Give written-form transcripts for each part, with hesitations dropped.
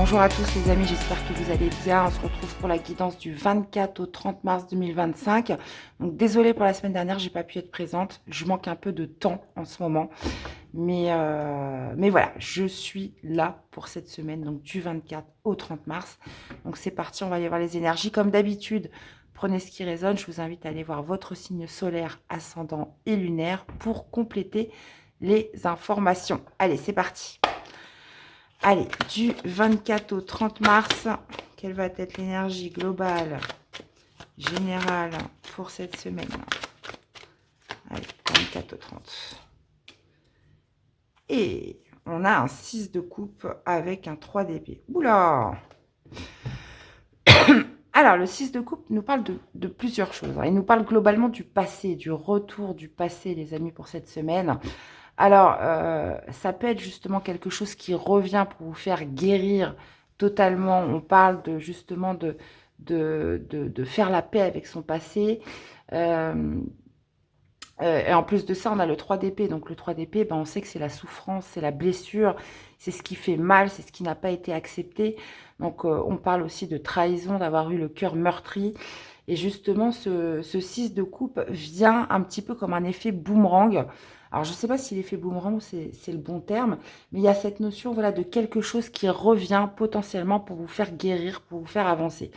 Bonjour à tous les amis, j'espère que vous allez bien. On se retrouve pour la guidance du 24 au 30 mars 2025. Donc désolée pour la semaine dernière, j'ai pas pu être présente. Je manque un peu de temps en ce moment. Mais voilà, je suis là pour cette semaine, donc du 24 au 30 mars. Donc c'est parti, on va aller voir les énergies. Comme d'habitude, prenez ce qui résonne. Je vous invite à aller voir votre signe solaire, ascendant et lunaire pour compléter les informations. Allez, c'est parti. Allez, du 24 au 30 mars, quelle va être l'énergie globale, générale pour cette semaine? Allez, 24 au 30. Et on a un 6 de coupe avec un 3 d'épée. Oula! Alors, le 6 de coupe nous parle de plusieurs choses. Il nous parle globalement du passé, du retour du passé, les amis, pour cette semaine. Alors, ça peut être justement quelque chose qui revient pour vous faire guérir totalement. On parle justement de faire la paix avec son passé. Et en plus de ça, on a le 3 d'épée. Donc le 3 d'épée, ben, on sait que c'est la souffrance, c'est la blessure, c'est ce qui fait mal, c'est ce qui n'a pas été accepté. Donc on parle aussi de trahison, d'avoir eu le cœur meurtri. Et justement, ce 6 de coupe vient un petit peu comme un effet boomerang. Alors, je ne sais pas si l'effet boomerang, c'est le bon terme, mais il y a cette notion, voilà, de quelque chose qui revient potentiellement pour vous faire guérir, pour vous faire avancer.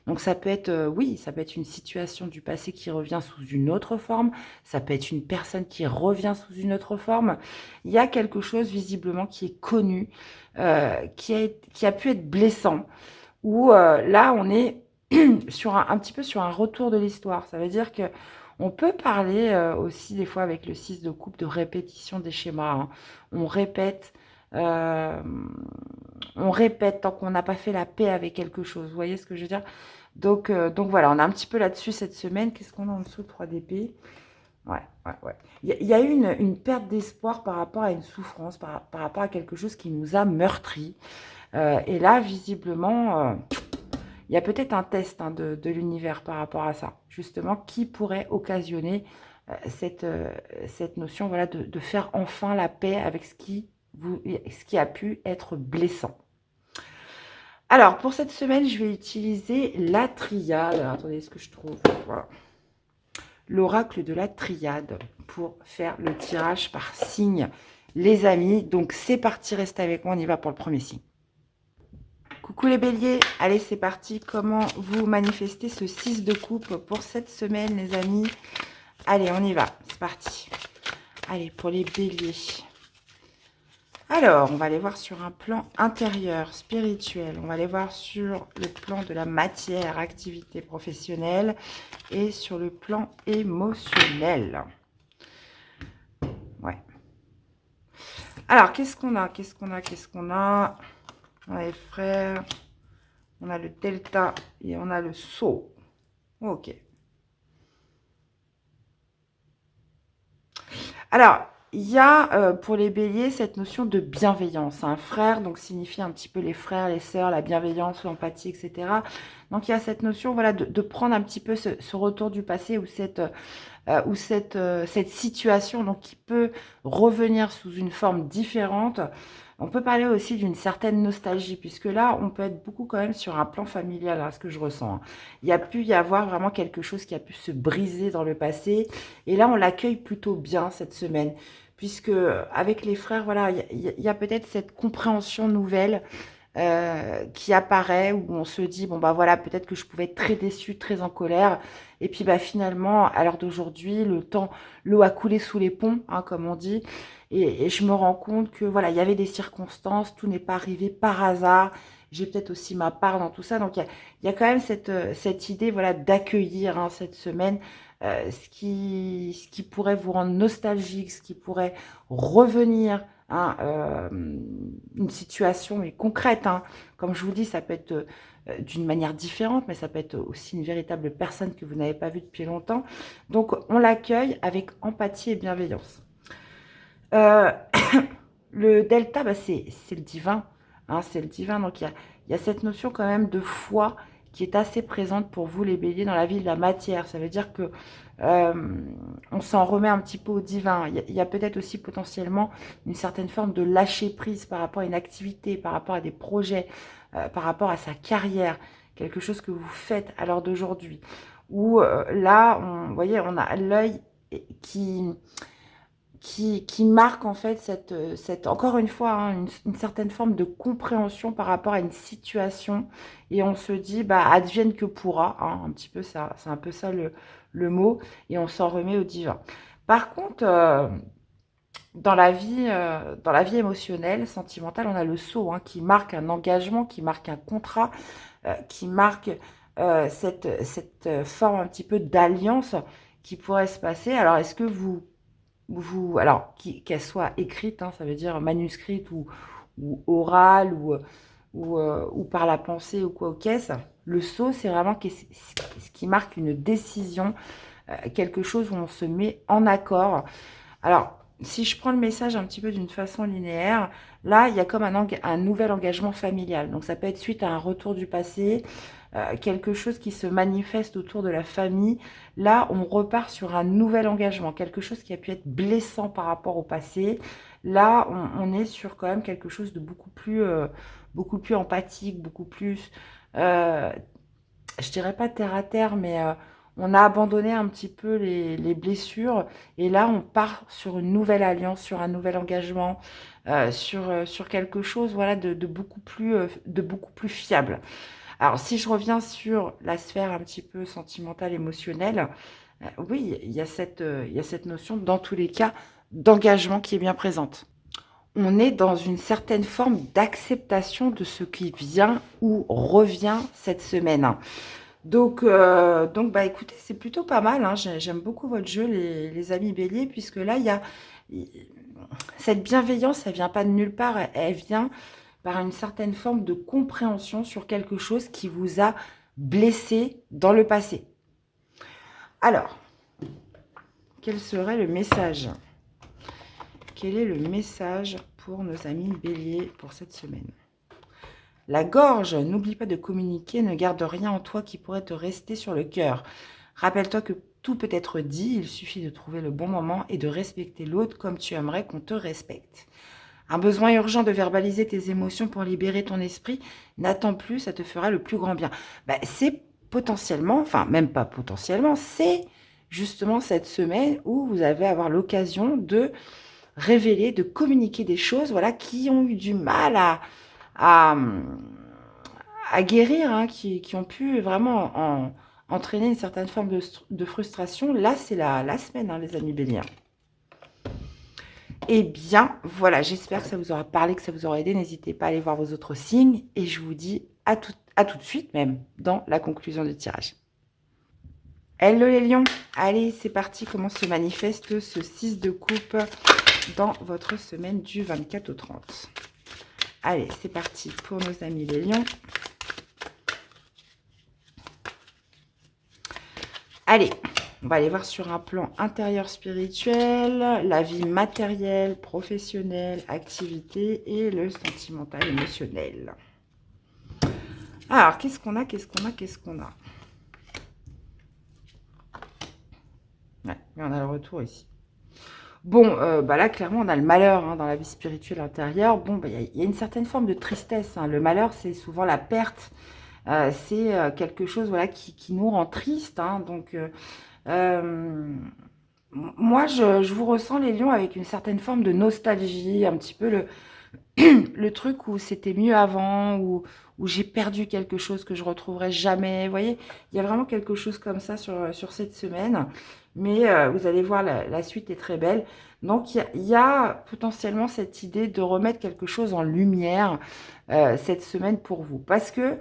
Donc, ça peut être, oui, ça peut être une situation du passé qui revient sous une autre forme. Ça peut être une personne qui revient sous une autre forme. Il y a quelque chose, visiblement, qui est connu, qui a pu être blessant, où là, on est sur un petit peu sur un retour de l'histoire. Ça veut dire que on peut parler aussi des fois avec le 6 de coupe de répétition des schémas, hein. On répète, euh, on répète tant qu'on n'a pas fait la paix avec quelque chose. Vous voyez ce que je veux dire? Donc voilà, on a un petit peu là-dessus cette semaine. Qu'est-ce qu'on a en dessous? 3 d'épée. Ouais, ouais, ouais. Il y a eu une perte d'espoir par rapport à une souffrance, par rapport à quelque chose qui nous a meurtri. Et là, visiblement, il y a peut-être un test, hein, de l'univers par rapport à ça, justement, qui pourrait occasionner cette notion, voilà, de faire enfin la paix avec ce qui a pu être blessant. Alors, pour cette semaine, je vais utiliser la triade. Alors, attendez, ce que je trouve. Voilà. L'oracle de la triade pour faire le tirage par signe, les amis. Donc, c'est parti, restez avec moi, on y va pour le premier signe. Coucou les béliers, allez c'est parti, comment vous manifestez ce 6 de coupe pour cette semaine les amis? Allez on y va, c'est parti. Allez pour les béliers. Alors on va aller voir sur un plan intérieur, spirituel, on va aller voir sur le plan de la matière, activité professionnelle et sur le plan émotionnel. Ouais. Alors qu'est-ce qu'on a? On a les frères, on a le delta et on a le saut. Ok. Alors, il y a pour les béliers cette notion de bienveillance. Un frère, donc signifie un petit peu les frères, les sœurs, la bienveillance, l'empathie, etc. Donc il y a cette notion, voilà, de prendre un petit peu ce retour du passé ou cette situation donc, qui peut revenir sous une forme différente. On peut parler aussi d'une certaine nostalgie, puisque là, on peut être beaucoup quand même sur un plan familial, hein, ce que je ressens, hein. Il y a pu y avoir vraiment quelque chose qui a pu se briser dans le passé. Et là, on l'accueille plutôt bien cette semaine, puisque avec les frères, voilà, il y a peut-être cette compréhension nouvelle qui apparaît, où on se dit, bon bah voilà, peut-être que je pouvais être très déçue, très en colère, et puis bah finalement, à l'heure d'aujourd'hui, l'eau a coulé sous les ponts, hein, comme on dit, et je me rends compte que voilà, il y avait des circonstances, tout n'est pas arrivé par hasard, j'ai peut-être aussi ma part dans tout ça, donc il y a quand même cette idée, voilà, d'accueillir, hein, cette semaine, ce qui pourrait vous rendre nostalgique, ce qui pourrait revenir, hein, une situation mais concrète, hein. Comme je vous dis, ça peut être d'une manière différente, mais ça peut être aussi une véritable personne que vous n'avez pas vue depuis longtemps. Donc, on l'accueille avec empathie et bienveillance. Euh, le delta, bah, c'est le divin, hein, c'est le divin. Donc, il y a cette notion quand même de foi qui est assez présente pour vous, les béliers, dans la vie de la matière. Ça veut dire que on s'en remet un petit peu au divin. Il y a peut-être aussi potentiellement une certaine forme de lâcher prise par rapport à une activité, par rapport à des projets. par rapport à sa carrière, quelque chose que vous faites à l'heure d'aujourd'hui, où là, vous voyez, on a l'œil qui, qui marque en fait encore une fois, hein, une certaine forme de compréhension par rapport à une situation, et on se dit, bah, advienne que pourra, hein, un petit peu ça, c'est un peu ça le mot, et on s'en remet au divin. Par contre, dans la vie émotionnelle, sentimentale, on a le sceau, hein, qui marque un engagement, qui marque un contrat, qui marque cette forme un petit peu d'alliance qui pourrait se passer. Alors, est-ce que alors, qu'elle soit écrite, hein, ça veut dire manuscrite ou orale ou par la pensée ou quoi au caisse, le sceau, c'est vraiment ce qui marque une décision, quelque chose où on se met en accord. Alors, si je prends le message un petit peu d'une façon linéaire, là, il y a comme un nouvel engagement familial. Donc, ça peut être suite à un retour du passé, quelque chose qui se manifeste autour de la famille. Là, on repart sur un nouvel engagement, quelque chose qui a pu être blessant par rapport au passé. Là, on est sur quand même quelque chose de beaucoup plus empathique, beaucoup plus, euh, je dirais pas terre à terre, mais on a abandonné un petit peu les blessures, et là on part sur une nouvelle alliance, sur un nouvel engagement, sur quelque chose, voilà, de beaucoup plus fiable. Alors si je reviens sur la sphère un petit peu sentimentale, émotionnelle, oui, il y a cette notion, dans tous les cas, d'engagement qui est bien présente. On est dans une certaine forme d'acceptation de ce qui vient ou revient cette semaine. Donc bah écoutez, c'est plutôt pas mal, hein. J'aime beaucoup votre jeu, les amis béliers, puisque là, cette bienveillance, elle vient pas de nulle part, elle vient par une certaine forme de compréhension sur quelque chose qui vous a blessé dans le passé. Alors, quel serait le message? Quel est le message pour nos amis béliers pour cette semaine? La gorge, n'oublie pas de communiquer, ne garde rien en toi qui pourrait te rester sur le cœur. Rappelle-toi que tout peut être dit, il suffit de trouver le bon moment et de respecter l'autre comme tu aimerais qu'on te respecte. Un besoin urgent de verbaliser tes émotions pour libérer ton esprit, n'attends plus, ça te fera le plus grand bien. C'est potentiellement, enfin même pas potentiellement, c'est justement cette semaine où vous allez avoir l'occasion de révéler, de communiquer des choses, voilà, qui ont eu du mal à, à guérir, hein, qui ont pu vraiment entraîner une certaine forme de frustration. Là, c'est la semaine, hein, les amis béliers. Eh bien, voilà, j'espère que ça vous aura parlé, que ça vous aura aidé. N'hésitez pas à aller voir vos autres signes. Et je vous dis à tout de suite, même, dans la conclusion du tirage. Hello les lions. Allez, c'est parti. Comment se manifeste ce 6 de coupe dans votre semaine du 24 au 30? Allez, c'est parti pour nos amis les lions. Allez, on va aller voir sur un plan intérieur spirituel, la vie matérielle, professionnelle, activité et le sentimental émotionnel. Alors, qu'est-ce qu'on a? Ouais, et on a le retour ici. Bon, là, clairement, on a le malheur, hein, dans la vie spirituelle intérieure. Bon, il y a une certaine forme de tristesse, hein. Le malheur, c'est souvent la perte. C'est quelque chose, voilà, qui nous rend triste, hein. Donc, moi, je vous ressens, les lions, avec une certaine forme de nostalgie, un petit peu le truc où c'était mieux avant, où j'ai perdu quelque chose que je retrouverai jamais. Vous voyez, il y a vraiment quelque chose comme ça sur cette semaine. Mais vous allez voir, la suite est très belle. Donc, il y a potentiellement cette idée de remettre quelque chose en lumière cette semaine pour vous. Parce que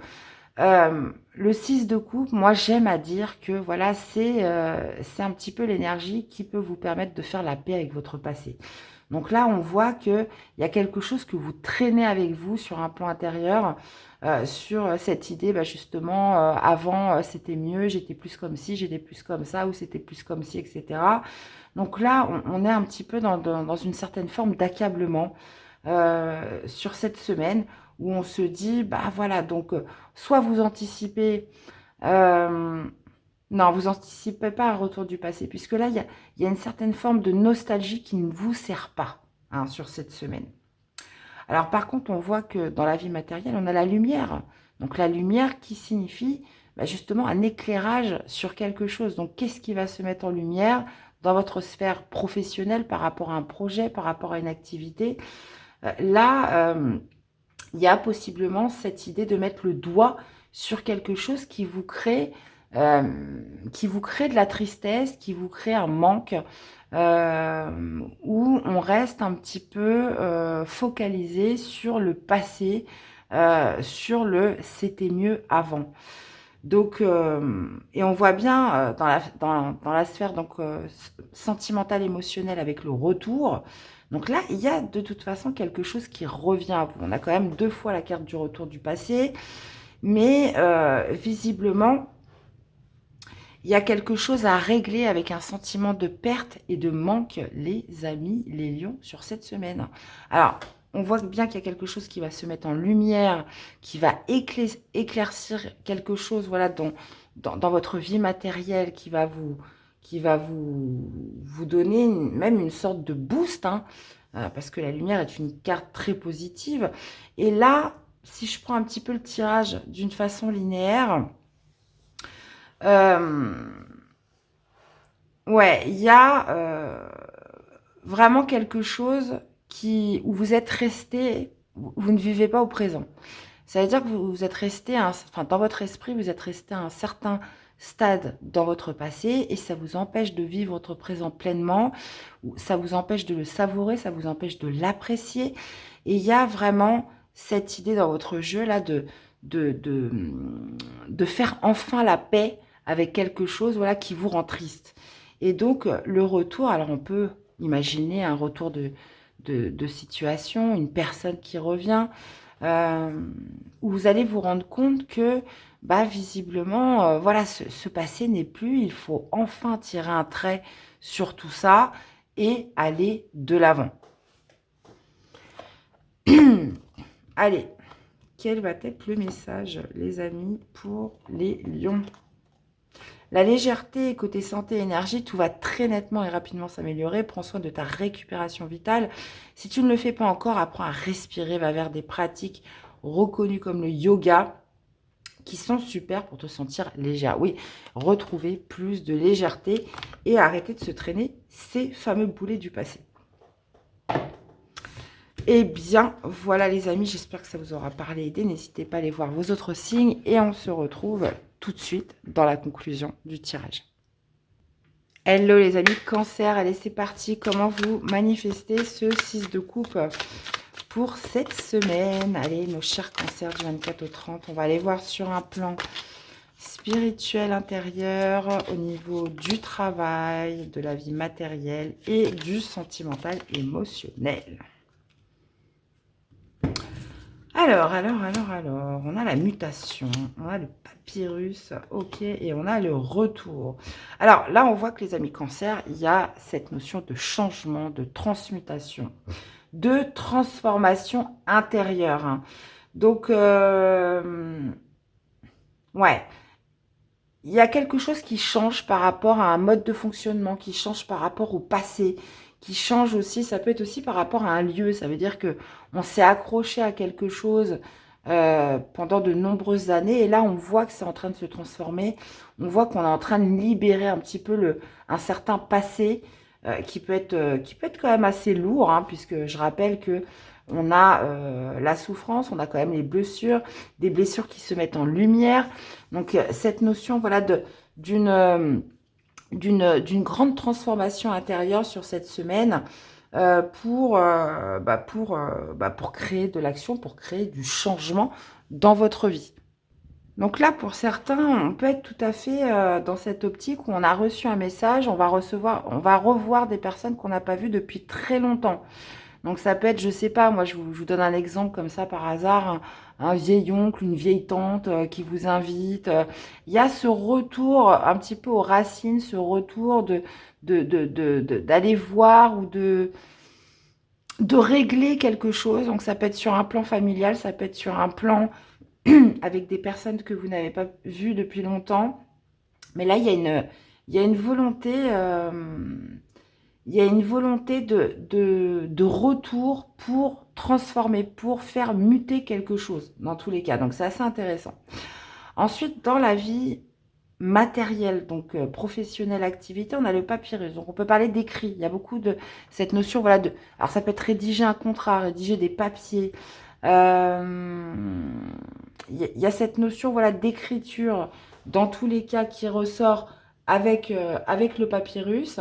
le 6 de coupe, moi j'aime à dire que voilà, c'est un petit peu l'énergie qui peut vous permettre de faire la paix avec votre passé. Donc là, on voit qu'il y a quelque chose que vous traînez avec vous sur un plan intérieur, sur cette idée, justement, avant c'était mieux, j'étais plus comme ci, j'étais plus comme ça, ou c'était plus comme ci, etc. Donc là, on est un petit peu dans une certaine forme d'accablement sur cette semaine, où on se dit, voilà, donc soit vous anticipez, euh, non, vous anticipez pas un retour du passé, puisque là, il y a une certaine forme de nostalgie qui ne vous sert pas, hein, sur cette semaine. Alors par contre, on voit que dans la vie matérielle, on a la lumière. Donc la lumière qui signifie justement un éclairage sur quelque chose. Donc qu'est-ce qui va se mettre en lumière dans votre sphère professionnelle par rapport à un projet, par rapport à une activité? Là, il y a possiblement cette idée de mettre le doigt sur quelque chose euh, qui vous crée de la tristesse, qui vous crée un manque, où on reste un petit peu focalisé sur le passé, sur le c'était mieux avant. Donc, et on voit bien dans la sphère donc, sentimentale, émotionnelle avec le retour. Donc là, il y a de toute façon quelque chose qui revient à vous. On a quand même 2 fois la carte du retour du passé, mais visiblement, il y a quelque chose à régler avec un sentiment de perte et de manque, les amis, les lions, sur cette semaine. Alors, on voit bien qu'il y a quelque chose qui va se mettre en lumière, qui va éclaircir quelque chose, voilà, dans votre vie matérielle, qui va vous donner même une sorte de boost, hein, parce que la lumière est une carte très positive. Et là, si je prends un petit peu le tirage d'une façon linéaire, euh, ouais, il y a vraiment quelque chose où vous êtes resté, vous ne vivez pas au présent. Ça veut dire que vous êtes resté, enfin, dans votre esprit, vous êtes resté à un certain stade dans votre passé et ça vous empêche de vivre votre présent pleinement, ou ça vous empêche de le savourer, ça vous empêche de l'apprécier. Et il y a vraiment cette idée dans votre jeu là de, de, de faire enfin la paix avec quelque chose, voilà, qui vous rend triste. Et donc, le retour, alors on peut imaginer un retour de situation, une personne qui revient, euh, où vous allez vous rendre compte que, visiblement, voilà, ce passé n'est plus. Il faut enfin tirer un trait sur tout ça et aller de l'avant. Allez, quel va être le message, les amis, pour les lions? La légèreté, côté santé et énergie, tout va très nettement et rapidement s'améliorer. Prends soin de ta récupération vitale. Si tu ne le fais pas encore, apprends à respirer, va vers des pratiques reconnues comme le yoga, qui sont super pour te sentir légère. Oui, retrouver plus de légèreté et arrêter de se traîner ces fameux boulets du passé. Eh bien, voilà les amis, j'espère que ça vous aura parlé et aidé. N'hésitez pas à aller voir vos autres signes et on se retrouve tout de suite dans la conclusion du tirage. Hello les amis, cancer, allez c'est parti. Comment vous manifestez ce 6 de coupe pour cette semaine? Allez, nos chers cancers du 24 au 30, on va aller voir sur un plan spirituel intérieur, au niveau du travail, de la vie matérielle et du sentimental émotionnel. Alors, on a la mutation, on a le papyrus, ok, et on a le retour. Alors là, on voit que les amis cancer, il y a cette notion de changement, de transmutation, de transformation intérieure, hein. Donc, ouais, il y a quelque chose qui change par rapport à un mode de fonctionnement, qui change par rapport au passé, qui change aussi, ça peut être aussi par rapport à un lieu. Ça veut dire que on s'est accroché à quelque chose pendant de nombreuses années et là on voit que c'est en train de se transformer. On voit qu'on est en train de libérer un petit peu un certain passé qui peut être quand même assez lourd, hein, puisque je rappelle que on a la souffrance, on a quand même les blessures, des blessures qui se mettent en lumière. Donc cette notion, voilà, d'une grande transformation intérieure sur cette semaine pour créer de l'action, pour créer du changement dans votre vie. Donc là, pour certains, on peut être tout à fait dans cette optique où on a reçu un message, on va revoir des personnes qu'on n'a pas vues depuis très longtemps. Donc ça peut être, je sais pas, moi je vous donne un exemple comme ça par hasard, un vieil oncle, une vieille tante qui vous invite. Il y a ce retour un petit peu aux racines, ce retour d'aller voir ou de régler quelque chose. Donc ça peut être sur un plan familial, ça peut être sur un plan avec des personnes que vous n'avez pas vues depuis longtemps. Mais là, il y a une volonté il y a une volonté de retour pour transformer, pour faire muter quelque chose, dans tous les cas. Donc, c'est assez intéressant. Ensuite, dans la vie matérielle, donc professionnelle, activité, on a le papyrus. Donc, on peut parler d'écrit. Il y a beaucoup de cette notion, voilà, de... Alors, ça peut être rédiger un contrat, rédiger des papiers. Il y a cette notion, voilà, d'écriture, dans tous les cas, qui ressort avec le papyrus.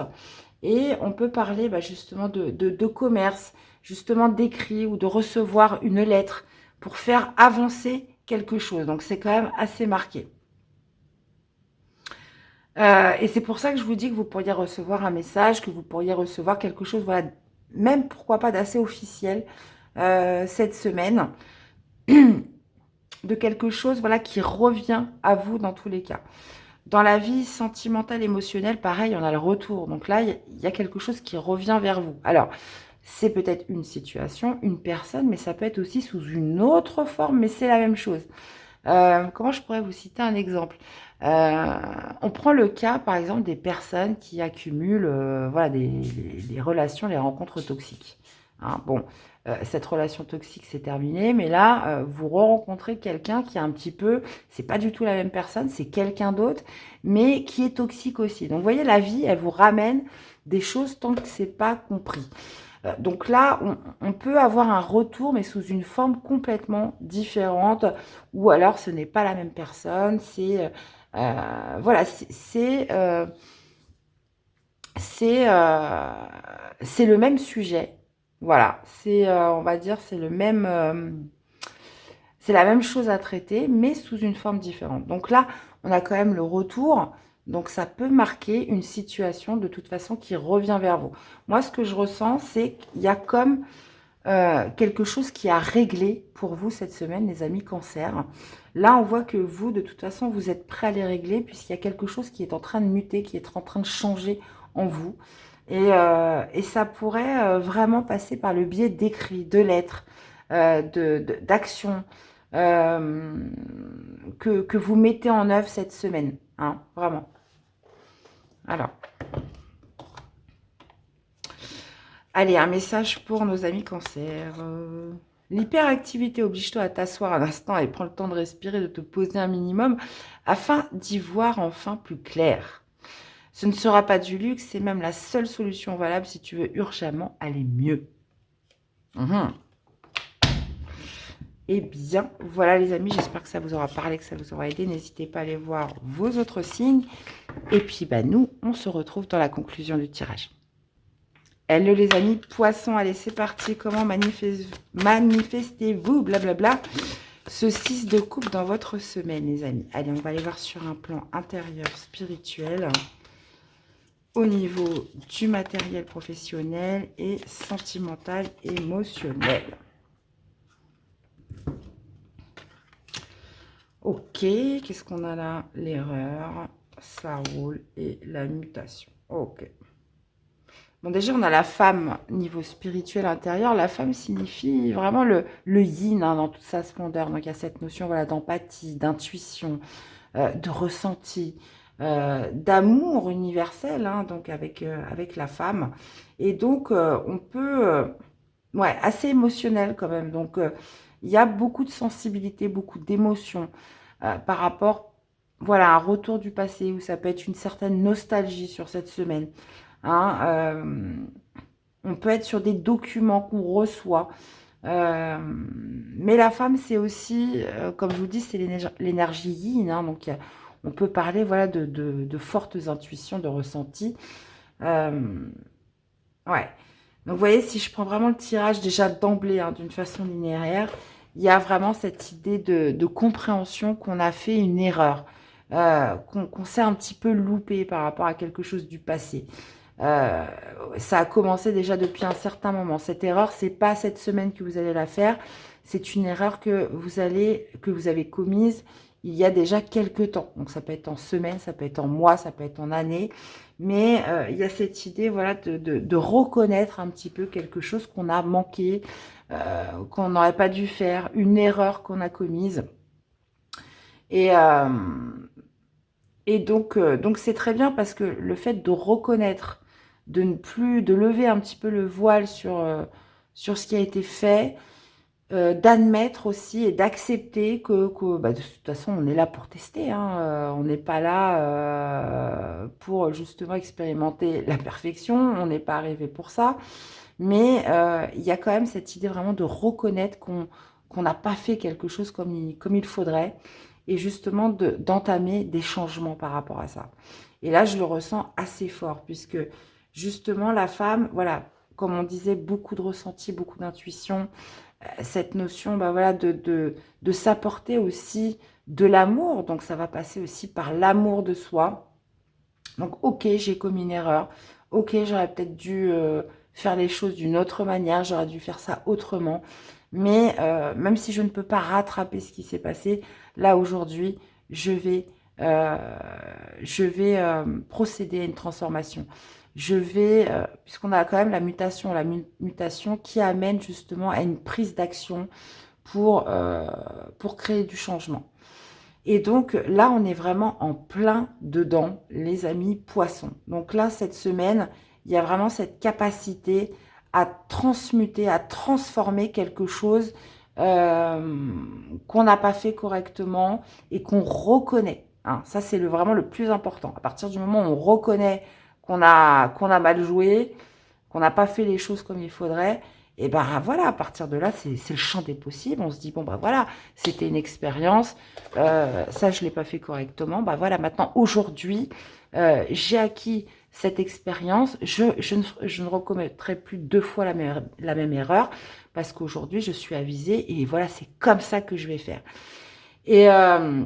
Et on peut parler justement de commerce, justement d'écrit ou de recevoir une lettre pour faire avancer quelque chose. Donc c'est quand même assez marqué. Et c'est pour ça que je vous dis que vous pourriez recevoir un message, que vous pourriez recevoir quelque chose, voilà, même pourquoi pas d'assez officiel cette semaine, de quelque chose voilà, qui revient à vous dans tous les cas. Dans la vie sentimentale, émotionnelle, pareil, on a le retour. Donc là, il y a quelque chose qui revient vers vous. Alors, c'est peut-être une situation, une personne, mais ça peut être aussi sous une autre forme, mais c'est la même chose. Comment je pourrais vous citer un exemple? On prend le cas, par exemple, des personnes qui accumulent voilà, des relations, les rencontres toxiques. Hein, bon, cette relation toxique, c'est terminé, mais là, vous rencontrez quelqu'un qui est un petit peu, c'est pas du tout la même personne, c'est quelqu'un d'autre, mais qui est toxique aussi. Donc, vous voyez, la vie, elle vous ramène des choses tant que c'est pas compris. Donc là, on peut avoir un retour, mais sous une forme complètement différente, ou alors ce n'est pas la même personne, voilà, c'est le même sujet. Voilà, on va dire, c'est la même chose à traiter, mais sous une forme différente. Donc là, on a quand même le retour. Donc ça peut marquer une situation de toute façon qui revient vers vous. Moi, ce que je ressens, c'est qu'il y a comme quelque chose qui a réglé pour vous cette semaine, les amis Cancer. Là, on voit que vous, de toute façon, vous êtes prêts à les régler puisqu'il y a quelque chose qui est en train de muter, qui est en train de changer en vous. Et ça pourrait vraiment passer par le biais d'écrits, de lettres, d'actions que vous mettez en œuvre cette semaine. Hein, vraiment. Alors, allez, un message pour nos amis Cancer. L'hyperactivité oblige-toi à t'asseoir un instant et prends le temps de respirer, de te poser un minimum afin d'y voir enfin plus clair. Ce ne sera pas du luxe, c'est même la seule solution valable si tu veux urgemment aller mieux. Eh bien, voilà les amis, j'espère que ça vous aura parlé, que ça vous aura aidé. N'hésitez pas à aller voir vos autres signes. Et puis, nous, on se retrouve dans la conclusion du tirage. Hello les amis, poissons, allez c'est parti, comment manifestez-vous, blablabla, ce 6 de coupe dans votre semaine les amis. Allez, on va aller voir sur un plan intérieur, spirituel, au niveau du matériel professionnel et sentimental, émotionnel. Ok, qu'est-ce qu'on a là? L'erreur, ça roule et la mutation. Ok. Bon, déjà, on a la femme, niveau spirituel intérieur. La femme signifie vraiment le yin hein, dans toute sa splendeur. Donc, il y a cette notion voilà, d'empathie, d'intuition, de ressenti, d'amour universel, hein, donc avec la femme. Et donc, on peut... ouais, assez émotionnel quand même. Donc, il y a beaucoup de sensibilité, beaucoup d'émotions par rapport, voilà, à un retour du passé où ça peut être une certaine nostalgie sur cette semaine. Hein, on peut être sur des documents qu'on reçoit. Mais la femme, c'est aussi, comme je vous dis, c'est l'énergie yin. Hein, donc, on peut parler voilà, de fortes intuitions, de ressentis. Ouais. Donc, vous voyez, si je prends vraiment le tirage déjà d'emblée, hein, d'une façon linéaire, il y a vraiment cette idée de compréhension qu'on a fait une erreur, qu'on s'est un petit peu loupé par rapport à quelque chose du passé. Euh, Ça a commencé déjà depuis un certain moment. Cette erreur, c'est pas cette semaine que vous allez la faire. C'est une erreur que vous avez commise il y a déjà quelques temps. Donc ça peut être en semaines, ça peut être en mois, ça peut être en années. Mais il y a cette idée, voilà, de reconnaître un petit peu quelque chose qu'on a manqué, qu'on n'aurait pas dû faire, une erreur qu'on a commise. Et, donc c'est très bien parce que le fait de reconnaître de lever un petit peu le voile sur ce qui a été fait, d'admettre aussi et d'accepter que bah, de toute façon, on est là pour tester, hein, on n'est pas là pour justement expérimenter la perfection, on n'est pas arrivé pour ça, mais il y a quand même cette idée vraiment de reconnaître qu'on n'a pas fait quelque chose comme il faudrait, et justement d'entamer des changements par rapport à ça. Et là, je le ressens assez fort, puisque justement, la femme, voilà, comme on disait, beaucoup de ressenti, beaucoup d'intuition, cette notion bah voilà, de s'apporter aussi de l'amour. Donc, ça va passer aussi par l'amour de soi. Donc, ok, j'ai commis une erreur. Ok, j'aurais peut-être dû faire les choses d'une autre manière. J'aurais dû faire ça autrement. Mais même si je ne peux pas rattraper ce qui s'est passé, là, aujourd'hui, je vais, euh, procéder à une transformation. Je vais, puisqu'on a quand même la mutation qui amène justement à une prise d'action pour créer du changement. Et donc là, on est vraiment en plein dedans, les amis poissons. Donc là, cette semaine, il y a vraiment cette capacité à transmuter, à transformer quelque chose qu'on n'a pas fait correctement et qu'on reconnaît. Hein. Ça, c'est vraiment le plus important. À partir du moment où on reconnaît qu'on a mal joué, qu'on n'a pas fait les choses comme il faudrait, et ben voilà, à partir de là, c'est le champ des possibles. On se dit, bon, ben voilà, c'était une expérience, ça, je ne l'ai pas fait correctement. Ben voilà, maintenant, aujourd'hui, j'ai acquis cette expérience, je ne recommettrai plus 2 fois la même erreur, parce qu'aujourd'hui, je suis avisée, et voilà, c'est comme ça que je vais faire. Et, euh,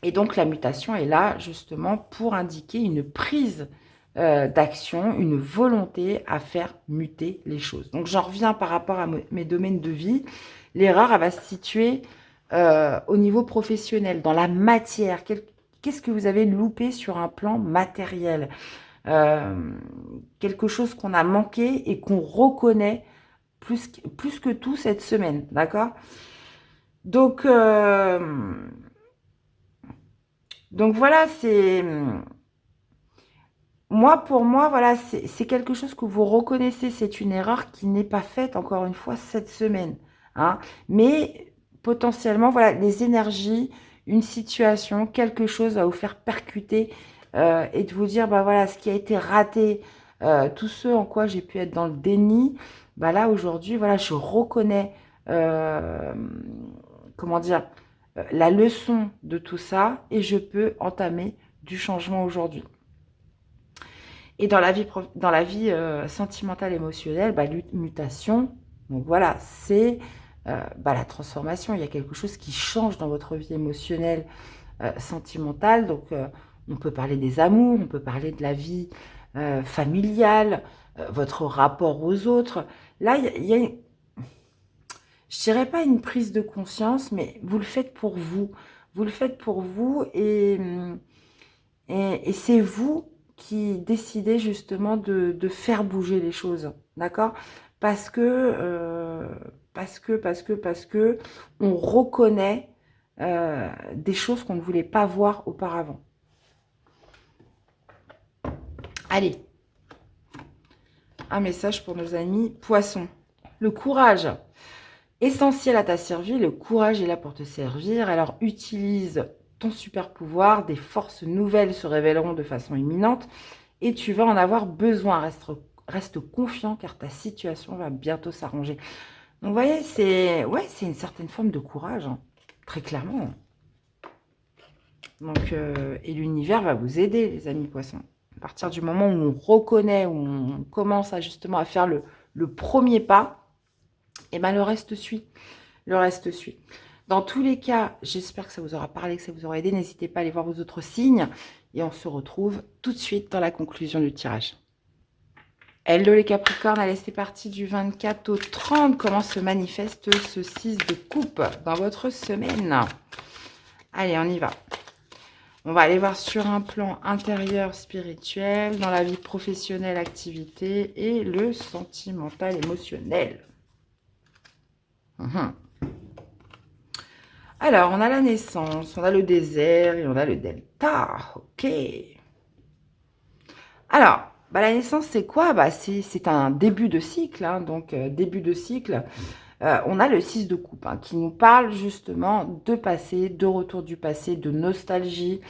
et donc, la mutation est là, justement, pour indiquer une prise d'action, une volonté à faire muter les choses. Donc, j'en reviens par rapport à mes domaines de vie. L'erreur, elle va se situer au niveau professionnel, dans la matière. Qu'est-ce que vous avez loupé sur un plan matériel? Euh, Quelque chose qu'on a manqué et qu'on reconnaît plus que tout cette semaine, d'accord? Donc, donc voilà, c'est... Moi, pour moi, voilà, c'est quelque chose que vous reconnaissez. C'est une erreur qui n'est pas faite, encore une fois, cette semaine. Hein. Mais potentiellement, voilà, les énergies, une situation, quelque chose va vous faire percuter et de vous dire, bah voilà, ce qui a été raté, tout ce en quoi j'ai pu être dans le déni, bah là, aujourd'hui, voilà, je reconnais, euh, comment dire, la leçon de tout ça et je peux entamer du changement aujourd'hui. Et dans la vie sentimentale, émotionnelle, bah, mutation, donc voilà, c'est bah, la transformation. Il y a quelque chose qui change dans votre vie émotionnelle, sentimentale. Donc, on peut parler des amours, on peut parler de la vie familiale, votre rapport aux autres. Là, il y a je dirais pas une prise de conscience, mais vous le faites pour vous. Vous le faites pour vous et c'est vous qui décidez justement de faire bouger les choses, d'accord? Parce que, parce que, on reconnaît des choses qu'on ne voulait pas voir auparavant. Allez, un message pour nos amis poissons. Le courage, essentiel à ta survie, le courage est là pour te servir, alors utilise ton super pouvoir, des forces nouvelles se révéleront de façon imminente et tu vas en avoir besoin. Reste confiant car ta situation va bientôt s'arranger. Donc vous voyez, c'est ouais, c'est une certaine forme de courage, hein, très clairement. Donc, et l'univers va vous aider, les amis poissons. À partir du moment où on reconnaît, où on commence à justement à faire le premier pas, et ben le reste suit. Le reste suit. Dans tous les cas, j'espère que ça vous aura parlé, que ça vous aura aidé. N'hésitez pas à aller voir vos autres signes. Et on se retrouve tout de suite dans la conclusion du tirage. Hello les Capricornes, allez c'est parti du 24 au 30. Comment se manifeste ce 6 de coupe dans votre semaine? Allez, on y va. On va aller voir sur un plan intérieur spirituel, dans la vie professionnelle, activité et le sentimental émotionnel. Alors, on a la naissance, on a le désert et on a le delta. Ok. Alors, Bah, la naissance, c'est quoi? Bah, c'est un début de cycle, hein, donc début de cycle. On a le 6 de coupe, hein, qui nous parle justement de passé, de retour du passé, de nostalgie.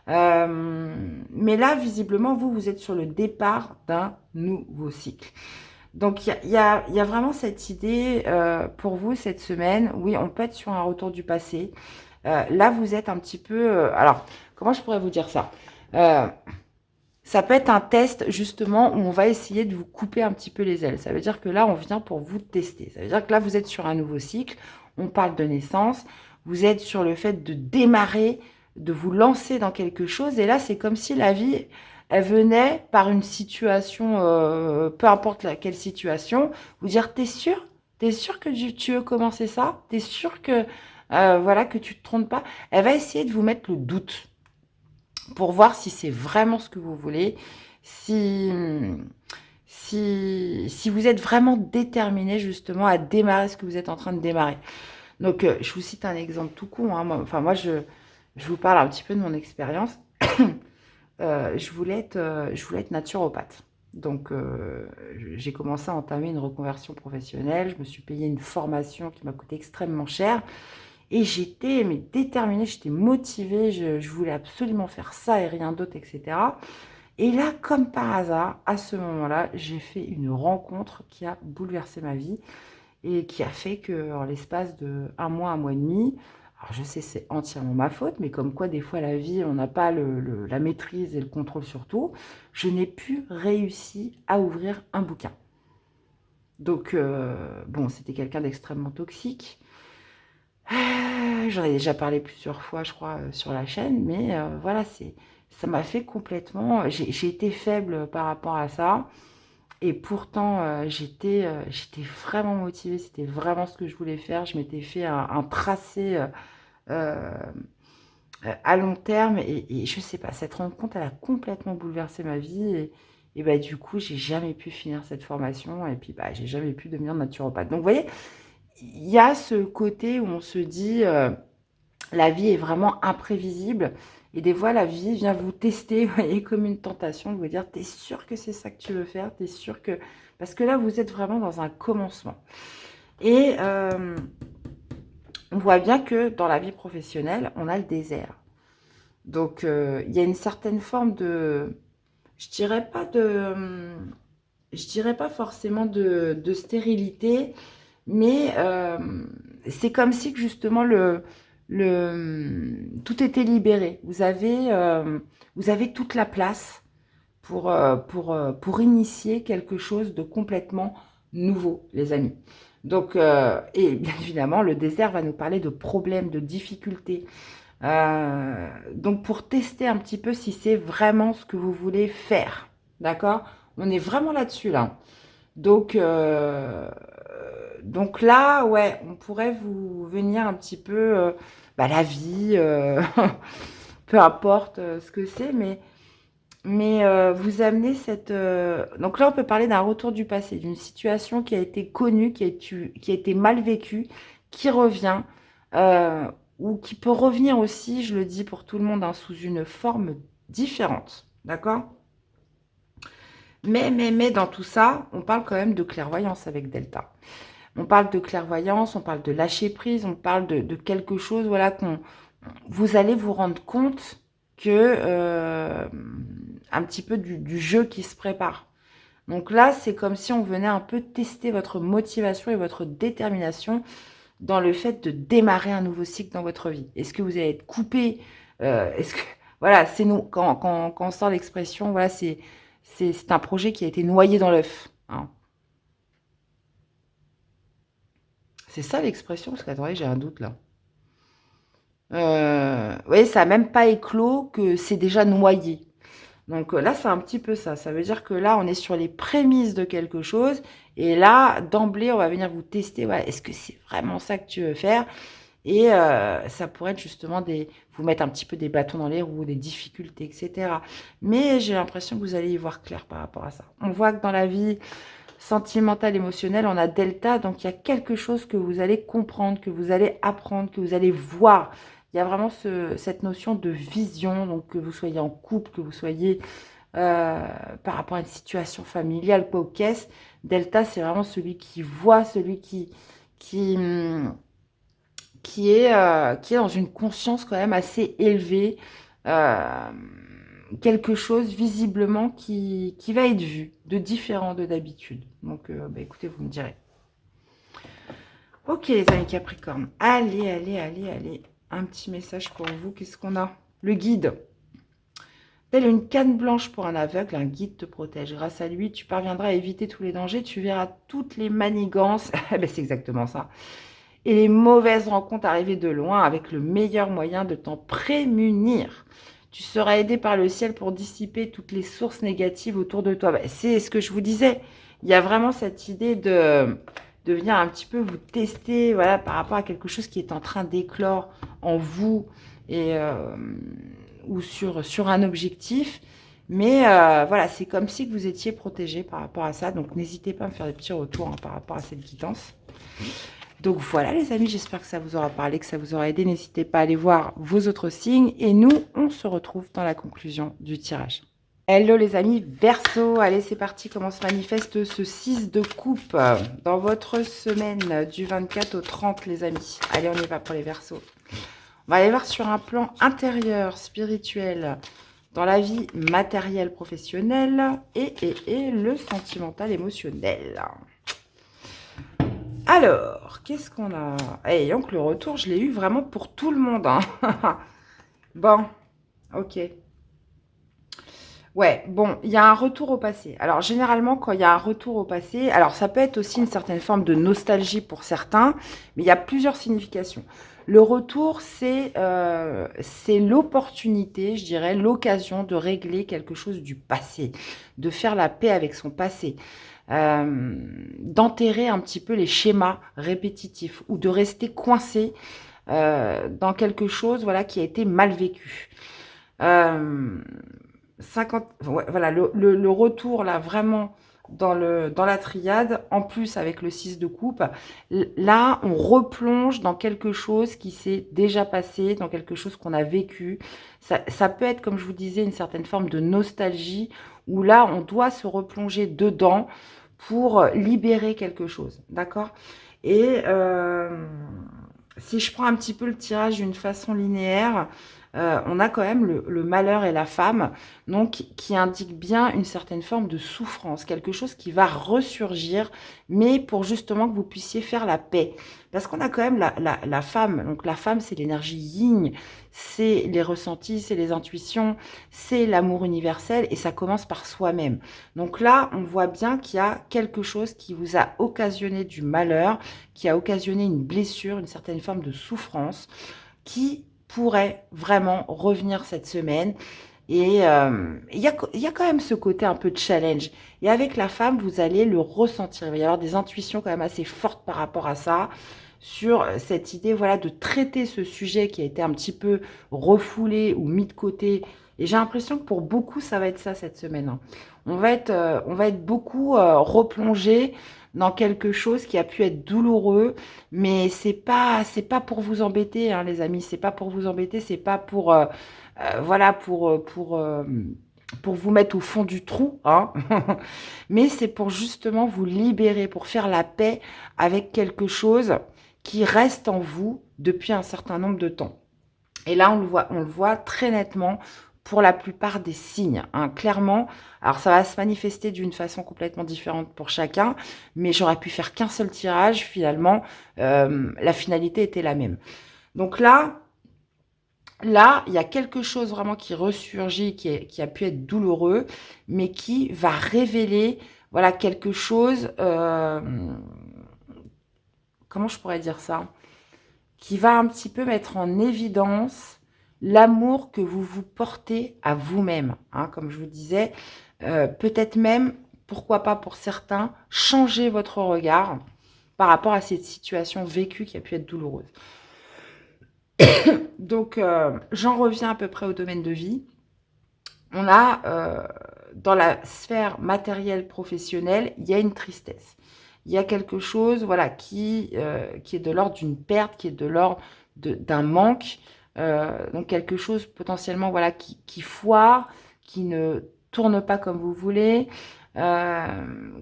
Mais là, visiblement, vous êtes sur le départ d'un nouveau cycle. Donc, il y a vraiment cette idée pour vous cette semaine. Oui, on peut être sur un retour du passé. Là, vous êtes un petit peu... alors, comment je pourrais vous dire ça? Euh, Ça peut être un test justement où on va essayer de vous couper un petit peu les ailes. Ça veut dire que là, on vient pour vous tester. Ça veut dire que là, vous êtes sur un nouveau cycle. On parle de naissance. Vous êtes sur le fait de démarrer, de vous lancer dans quelque chose. Et là, c'est comme si la vie, elle venait par une situation, peu importe laquelle situation, vous dire, t'es sûr? T'es sûr que tu veux commencer ça? T'es sûr que, voilà, que tu te trompes pas? Elle va essayer de vous mettre le doute pour voir si c'est vraiment ce que vous voulez, si, si vous êtes vraiment déterminé justement à démarrer ce que vous êtes en train de démarrer. Donc, je vous cite un exemple tout con, hein. Moi, je vous parle un petit peu de mon expérience. Je voulais être naturopathe. Donc, j'ai commencé à entamer une reconversion professionnelle. Je me suis payé une formation qui m'a coûté extrêmement cher. Et j'étais mais déterminée, j'étais motivée, je voulais absolument faire ça et rien d'autre, etc. Et là, comme par hasard, à ce moment-là, j'ai fait une rencontre qui a bouleversé ma vie et qui a fait que, en l'espace de un mois et demi, alors je sais c'est entièrement ma faute, mais comme quoi des fois la vie, on n'a pas la maîtrise et le contrôle sur tout, je n'ai plus réussi à ouvrir un bouquin. Donc, bon, c'était quelqu'un d'extrêmement toxique. J'en ai déjà parlé plusieurs fois, je crois, sur la chaîne, mais voilà, ça m'a fait complètement. J'ai été faible par rapport à ça, et pourtant j'étais vraiment motivée. C'était vraiment ce que je voulais faire. Je m'étais fait un tracé euh, à long terme, et je sais pas. Cette rencontre, elle a complètement bouleversé ma vie, et bah du coup, j'ai jamais pu finir cette formation, et puis bah j'ai jamais pu devenir naturopathe. Donc, vous voyez, il y a ce côté où on se dit. La vie est vraiment imprévisible. Et des fois, la vie vient vous tester, vous voyez, comme une tentation, de vous dire, t'es sûr que c'est ça que tu veux faire? T'es sûr que... Parce que là, vous êtes vraiment dans un commencement. Et on voit bien que dans la vie professionnelle, on a le désert. Donc, il y a une certaine forme de... Je dirais pas de... Je dirais pas forcément de stérilité, mais c'est comme si que justement tout était libéré. Vous avez toute la place pour initier quelque chose de complètement nouveau, les amis. Donc, et bien évidemment, le désert va nous parler de problèmes, de difficultés. Donc, pour tester un petit peu si c'est vraiment ce que vous voulez faire, d'accord? On est vraiment là-dessus, là. Donc, donc là, ouais, on pourrait vous venir un petit peu, bah, la vie, peu importe ce que c'est, mais vous amenez cette... Donc là, on peut parler d'un retour du passé, d'une situation qui a été connue, qui a été mal vécue, qui revient, euh, ou qui peut revenir aussi, je le dis pour tout le monde, hein, sous une forme différente, d'accord? Mais dans tout ça, on parle quand même de clairvoyance avec Delta. On parle de clairvoyance, on parle de lâcher prise, on parle de quelque chose, voilà, vous allez vous rendre compte que un petit peu du jeu qui se prépare. Donc là, c'est comme si on venait un peu tester votre motivation et votre détermination dans le fait de démarrer un nouveau cycle dans votre vie. Est-ce que vous allez être coupé? Est-ce que voilà, c'est nous quand on sort l'expression, voilà, c'est un projet qui a été noyé dans l'œuf, hein. C'est ça l'expression? Parce qu'attendez, j'ai un doute là. Oui, ça n'a même pas éclos que c'est déjà noyé. Donc là, c'est un petit peu ça. Ça veut dire que là, on est sur les prémices de quelque chose. Et là, d'emblée, on va venir vous tester. Voilà, est-ce que c'est vraiment ça que tu veux faire? Et ça pourrait être justement vous mettre un petit peu des bâtons dans les roues, des difficultés, etc. Mais j'ai l'impression que vous allez y voir clair par rapport à ça. On voit que dans la vie sentimentale, émotionnelle, on a delta. Donc il y a quelque chose que vous allez comprendre, que vous allez apprendre, que vous allez voir. Il y a vraiment cette notion de vision. Donc que vous soyez en couple, que vous soyez par rapport à une situation familiale, quoi, ou qu'est-ce. Delta, c'est vraiment celui qui voit, celui qui, hum, qui est dans une conscience quand même assez élevée, euh, quelque chose visiblement qui va être vu de différent de d'habitude. Donc, bah, écoutez, vous me direz. Ok, les amis Capricorne, allez, allez, allez, allez. Un petit message pour vous. Qu'est-ce qu'on a? Le guide. Telle une canne blanche pour un aveugle, un guide te protège. Grâce à lui, tu parviendras à éviter tous les dangers. Tu verras toutes les manigances. Eh ben, c'est exactement ça. Et les mauvaises rencontres arrivées de loin avec le meilleur moyen de t'en prémunir. Tu seras aidé par le ciel pour dissiper toutes les sources négatives autour de toi. Ben, c'est ce que je vous disais. Il y a vraiment cette idée de venir un petit peu vous tester, voilà, par rapport à quelque chose qui est en train d'éclore en vous et ou sur un objectif. Mais voilà, c'est comme si vous étiez protégé par rapport à ça. Donc n'hésitez pas à me faire des petits retours par rapport à cette guidance. Donc voilà les amis, j'espère que ça vous aura parlé, que ça vous aura aidé. N'hésitez pas à aller voir vos autres signes. Et nous, on se retrouve dans la conclusion du tirage. Hello les amis, Verseau, allez c'est parti, comment se manifeste ce 6 de coupe dans votre semaine du 24 au 30 les amis. Allez, on y va pour les Verseaux. On va aller voir sur un plan intérieur, spirituel, dans la vie matérielle, professionnelle et le sentimental, émotionnel. Alors, qu'est-ce qu'on a? Et donc le retour, je l'ai eu vraiment pour tout le monde. Hein. Bon, ok. Ouais, bon, il y a un retour au passé. Alors, généralement, quand il y a un retour au passé, alors ça peut être aussi une certaine forme de nostalgie pour certains, mais il y a plusieurs significations. Le retour, c'est l'opportunité, je dirais, l'occasion de régler quelque chose du passé, de faire la paix avec son passé, d'enterrer un petit peu les schémas répétitifs ou de rester coincé dans quelque chose, voilà, qui a été mal vécu. 50, ouais, voilà, le retour là vraiment dans la triade, en plus avec le 6 de coupe, là on replonge dans quelque chose qui s'est déjà passé, dans quelque chose qu'on a vécu. Ça peut être, comme je vous disais, une certaine forme de nostalgie, où là on doit se replonger dedans pour libérer quelque chose, d'accord? Et si je prends un petit peu le tirage d'une façon linéaire, on a quand même le malheur et la femme, donc qui indique bien une certaine forme de souffrance, quelque chose qui va ressurgir, mais pour justement que vous puissiez faire la paix. Parce qu'on a quand même la femme, donc la femme c'est l'énergie yin, c'est les ressentis, c'est les intuitions, c'est l'amour universel, et ça commence par soi-même. Donc là, on voit bien qu'il y a quelque chose qui vous a occasionné du malheur, qui a occasionné une blessure, une certaine forme de souffrance, qui pourrait vraiment revenir cette semaine. Et il y a quand même ce côté un peu de challenge. Et avec la femme, vous allez le ressentir. Il va y avoir des intuitions quand même assez fortes par rapport à ça, sur cette idée, voilà, de traiter ce sujet qui a été un petit peu refoulé ou mis de côté. Et j'ai l'impression que pour beaucoup, ça va être ça cette semaine. Hein. On va être beaucoup replongé dans quelque chose qui a pu être douloureux, mais c'est pas pour vous embêter, hein, les amis. C'est pas pour vous embêter, c'est pas pour voilà, pour vous mettre au fond du trou, hein. Mais c'est pour justement vous libérer, pour faire la paix avec quelque chose qui reste en vous depuis un certain nombre de temps. Et là, on le voit très nettement pour la plupart des signes, hein, clairement. Alors, ça va se manifester d'une façon complètement différente pour chacun, mais j'aurais pu faire qu'un seul tirage, finalement, la finalité était la même. Donc là, il y a quelque chose vraiment qui ressurgit, qui a pu être douloureux, mais qui va révéler, voilà, quelque chose, comment je pourrais dire ça? Qui va un petit peu mettre en évidence l'amour que vous vous portez à vous-même. Hein, comme je vous disais, peut-être même, pourquoi pas pour certains, changer votre regard par rapport à cette situation vécue qui a pu être douloureuse. Donc, j'en reviens à peu près au domaine de vie. On a, dans la sphère matérielle professionnelle, il y a une tristesse. Il y a quelque chose, voilà, qui est de l'ordre d'une perte, qui est de l'ordre d'un manque. Donc, quelque chose potentiellement, voilà, qui foire, qui ne tourne pas comme vous voulez,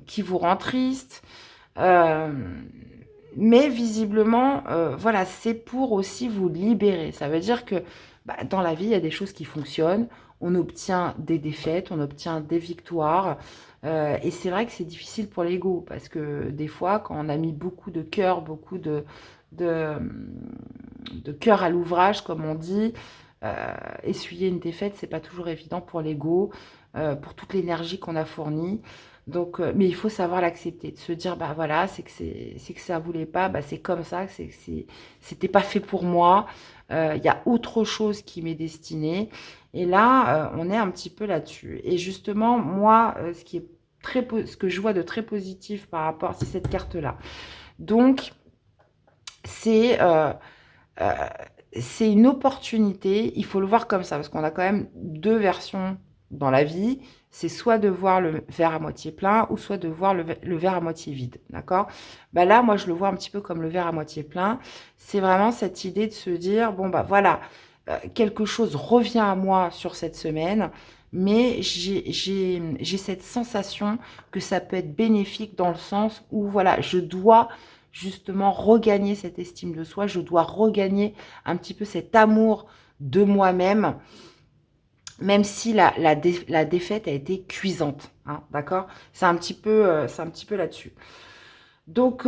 qui vous rend triste. Mais visiblement, voilà, c'est pour aussi vous libérer. Ça veut dire que dans la vie, il y a des choses qui fonctionnent. On obtient des défaites, on obtient des victoires. Et c'est vrai que c'est difficile pour l'ego parce que des fois, quand on a mis beaucoup de cœur, beaucoup de, de cœur à l'ouvrage, comme on dit, essuyer une défaite, c'est pas toujours évident pour l'ego, pour toute l'énergie qu'on a fournie. Donc, mais il faut savoir l'accepter, de se dire, bah voilà, c'est que ça voulait pas, bah c'est comme ça, c'était pas fait pour moi. Il y a autre chose qui m'est destinée. Et là, on est un petit peu là-dessus. Et justement, moi, ce que je vois de très positif par rapport à cette carte-là. Donc, c'est euh, c'est une opportunité, il faut le voir comme ça, parce qu'on a quand même deux versions dans la vie. C'est soit de voir le verre à moitié plein, ou soit de voir le verre à moitié vide, d'accord? Bah là, moi, je le vois un petit peu comme le verre à moitié plein. C'est vraiment cette idée de se dire, bon, bah voilà, quelque chose revient à moi sur cette semaine, mais j'ai cette sensation que ça peut être bénéfique dans le sens où, voilà, je dois justement regagner cette estime de soi, je dois regagner un petit peu cet amour de moi-même, même si la défaite a été cuisante, hein, d'accord? C'est un petit peu là-dessus. Donc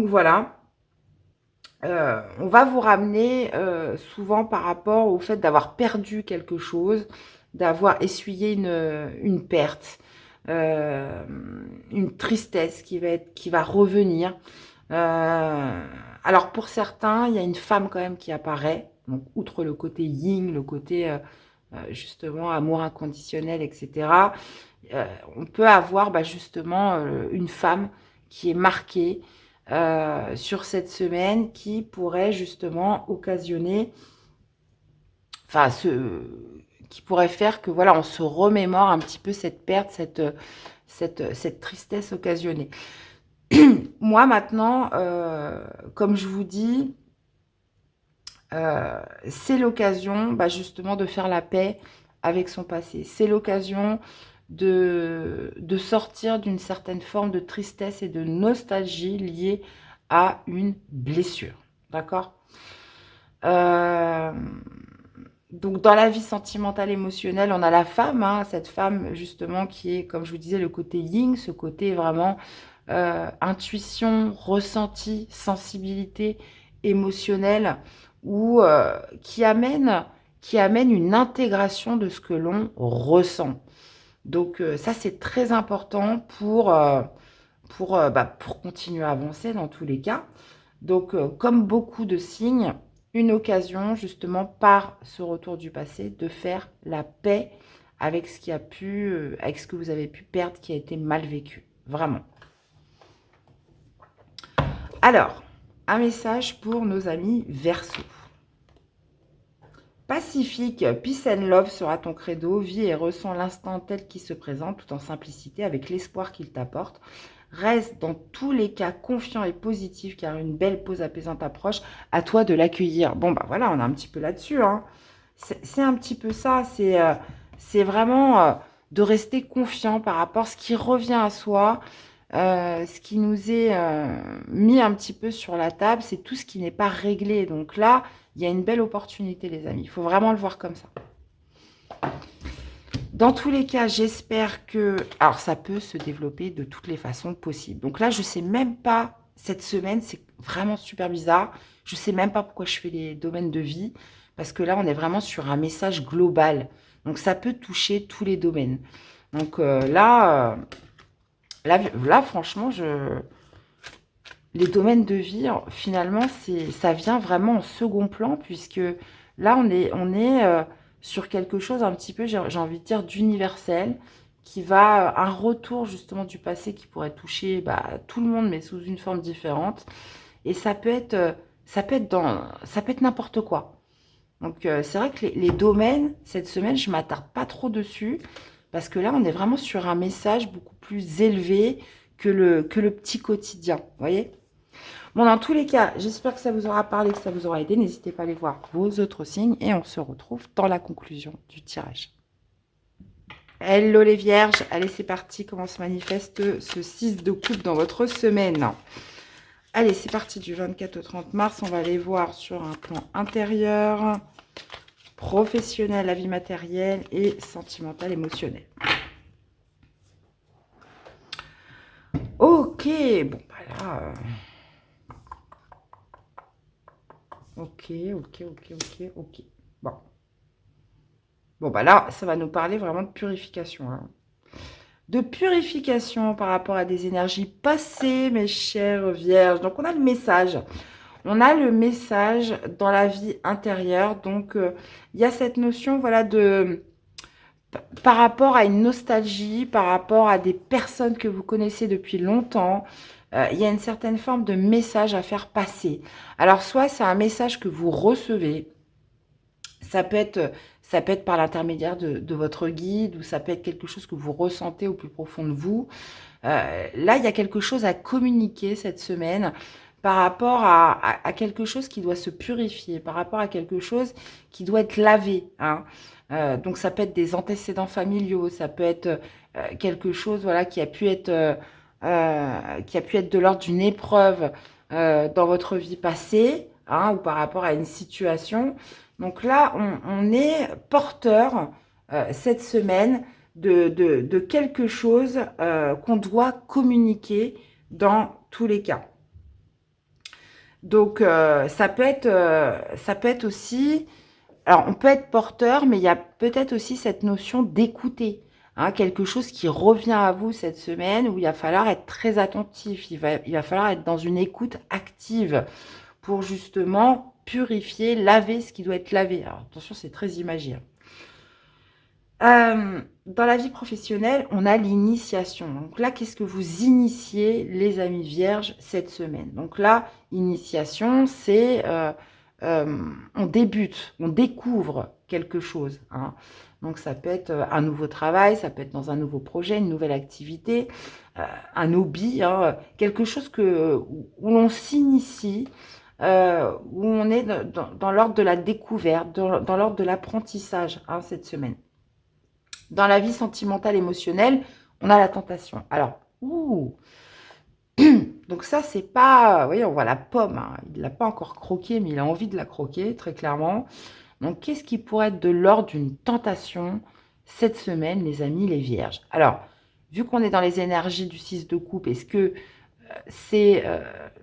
voilà. On va vous ramener souvent par rapport au fait d'avoir perdu quelque chose, d'avoir essuyé une perte, euh, une tristesse qui va revenir. Alors pour certains, il y a une femme quand même qui apparaît, donc outre le côté yin, le côté justement amour inconditionnel, etc. On peut avoir justement une femme qui est marquée sur cette semaine qui pourrait justement occasionner, enfin, qui pourrait faire que voilà, on se remémore un petit peu cette perte, cette tristesse occasionnée. Moi maintenant, comme je vous dis, c'est l'occasion justement de faire la paix avec son passé. C'est l'occasion de sortir d'une certaine forme de tristesse et de nostalgie liée à une blessure. D'accord? Euh, donc dans la vie sentimentale émotionnelle, on a la femme, hein, cette femme justement qui est, comme je vous disais, le côté yin, ce côté vraiment intuition, ressenti, sensibilité émotionnelle, ou qui amène une intégration de ce que l'on ressent. Donc ça, c'est très important pour continuer à avancer dans tous les cas. Donc, comme beaucoup de signes, une occasion justement par ce retour du passé de faire la paix avec ce qui a pu, avec ce que vous avez pu perdre, qui a été mal vécu. Vraiment. Alors, un message pour nos amis Verseau. Pacifique, peace and love sera ton credo. Vis et ressens l'instant tel qu'il se présente, tout en simplicité, avec l'espoir qu'il t'apporte. Reste dans tous les cas confiant et positif, car une belle pause apaisante approche. À toi de l'accueillir. Bon, bah voilà, on est un petit peu là-dessus. Hein. C'est un petit peu ça. C'est vraiment de rester confiant par rapport à ce qui revient à soi. Ce qui nous est mis un petit peu sur la table, c'est tout ce qui n'est pas réglé. Donc là, il y a une belle opportunité, les amis. Il faut vraiment le voir comme ça. Dans tous les cas, j'espère que... Alors, ça peut se développer de toutes les façons possibles. Donc là, je ne sais même pas, cette semaine, c'est vraiment super bizarre. Je ne sais même pas pourquoi je fais les domaines de vie. Parce que là, on est vraiment sur un message global. Donc, ça peut toucher tous les domaines. Donc là, franchement, les domaines de vie, finalement, ça vient vraiment en second plan, puisque là, on est sur quelque chose un petit peu, j'ai envie de dire, d'universel, qui va, un retour justement du passé qui pourrait toucher tout le monde, mais sous une forme différente. Et ça peut être n'importe quoi. Donc, c'est vrai que les domaines, cette semaine, je ne m'attarde pas trop dessus, parce que là, on est vraiment sur un message beaucoup plus élevé que le petit quotidien, vous voyez? Bon, dans tous les cas, j'espère que ça vous aura parlé, que ça vous aura aidé. N'hésitez pas à aller voir vos autres signes et on se retrouve dans la conclusion du tirage. Hello les vierges, allez c'est parti, comment se manifeste ce 6 de coupe dans votre semaine? Allez, c'est parti du 24 au 30 mars, on va aller voir sur un plan intérieur, professionnel, la vie matérielle et sentimental, émotionnel. Ok, bon bah là... Ok. Bon. Bon, bah là, ça va nous parler vraiment de purification. Hein. De purification par rapport à des énergies passées, mes chères vierges. Donc, on a le message. On a le message dans la vie intérieure. Donc, il y a cette notion, voilà, de... Par rapport à une nostalgie, par rapport à des personnes que vous connaissez depuis longtemps, il y a une certaine forme de message à faire passer. Alors, soit c'est un message que vous recevez, ça peut être par l'intermédiaire de votre guide ou ça peut être quelque chose que vous ressentez au plus profond de vous. Là, il y a quelque chose à communiquer cette semaine par rapport à quelque chose qui doit se purifier, par rapport à quelque chose qui doit être lavé. Hein. Donc, ça peut être des antécédents familiaux, ça peut être quelque chose voilà, qui a pu être de l'ordre d'une épreuve dans votre vie passée hein, ou par rapport à une situation. Donc là, on est porteur cette semaine de quelque chose qu'on doit communiquer dans tous les cas. Donc, ça peut être aussi... Alors, on peut être porteur, mais il y a peut-être aussi cette notion d'écouter. Hein, quelque chose qui revient à vous cette semaine où il va falloir être très attentif. Il va falloir être dans une écoute active pour justement purifier, laver ce qui doit être lavé. Alors, attention, c'est très imagé. Dans la vie professionnelle, on a l'initiation. Donc là, qu'est-ce que vous initiez, les amis vierges, cette semaine? Donc là, initiation, c'est on débute, on découvre quelque chose. Hein. Donc ça peut être un nouveau travail, ça peut être dans un nouveau projet, une nouvelle activité, un hobby, hein, quelque chose où l'on s'initie, où on est dans l'ordre de la découverte, dans l'ordre de l'apprentissage hein, cette semaine. Dans la vie sentimentale, émotionnelle, on a la tentation. Alors, donc ça, c'est pas... Vous voyez, on voit la pomme. Hein. Il ne l'a pas encore croquée, mais il a envie de la croquer, très clairement. Donc, qu'est-ce qui pourrait être de l'ordre d'une tentation cette semaine, les amis, les vierges? Alors, vu qu'on est dans les énergies du 6 de coupe, est-ce que c'est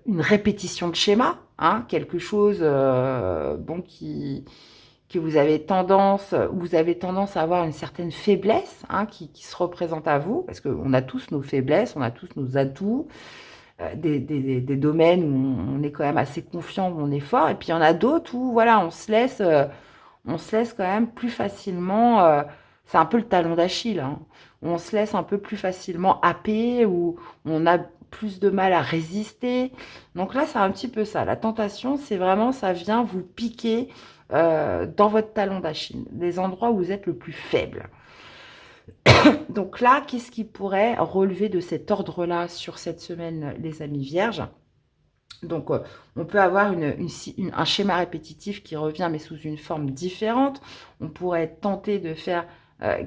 une répétition de schéma hein, quelque chose bon, que vous avez tendance à avoir une certaine faiblesse hein, qui se représente à vous, parce qu'on a tous nos faiblesses, on a tous nos atouts, des domaines où on est quand même assez confiant, où on est fort, et puis il y en a d'autres où voilà, on se laisse quand même plus facilement, c'est un peu le talon d'Achille, hein, on se laisse un peu plus facilement happer, où on a plus de mal à résister. Donc là, c'est un petit peu ça. La tentation, c'est vraiment, ça vient vous piquer dans votre talon d'Achille, des endroits où vous êtes le plus faible. Donc là, qu'est-ce qui pourrait relever de cet ordre-là sur cette semaine, les amis vierges? Donc, on peut avoir un schéma répétitif qui revient, mais sous une forme différente. On pourrait être tenté de faire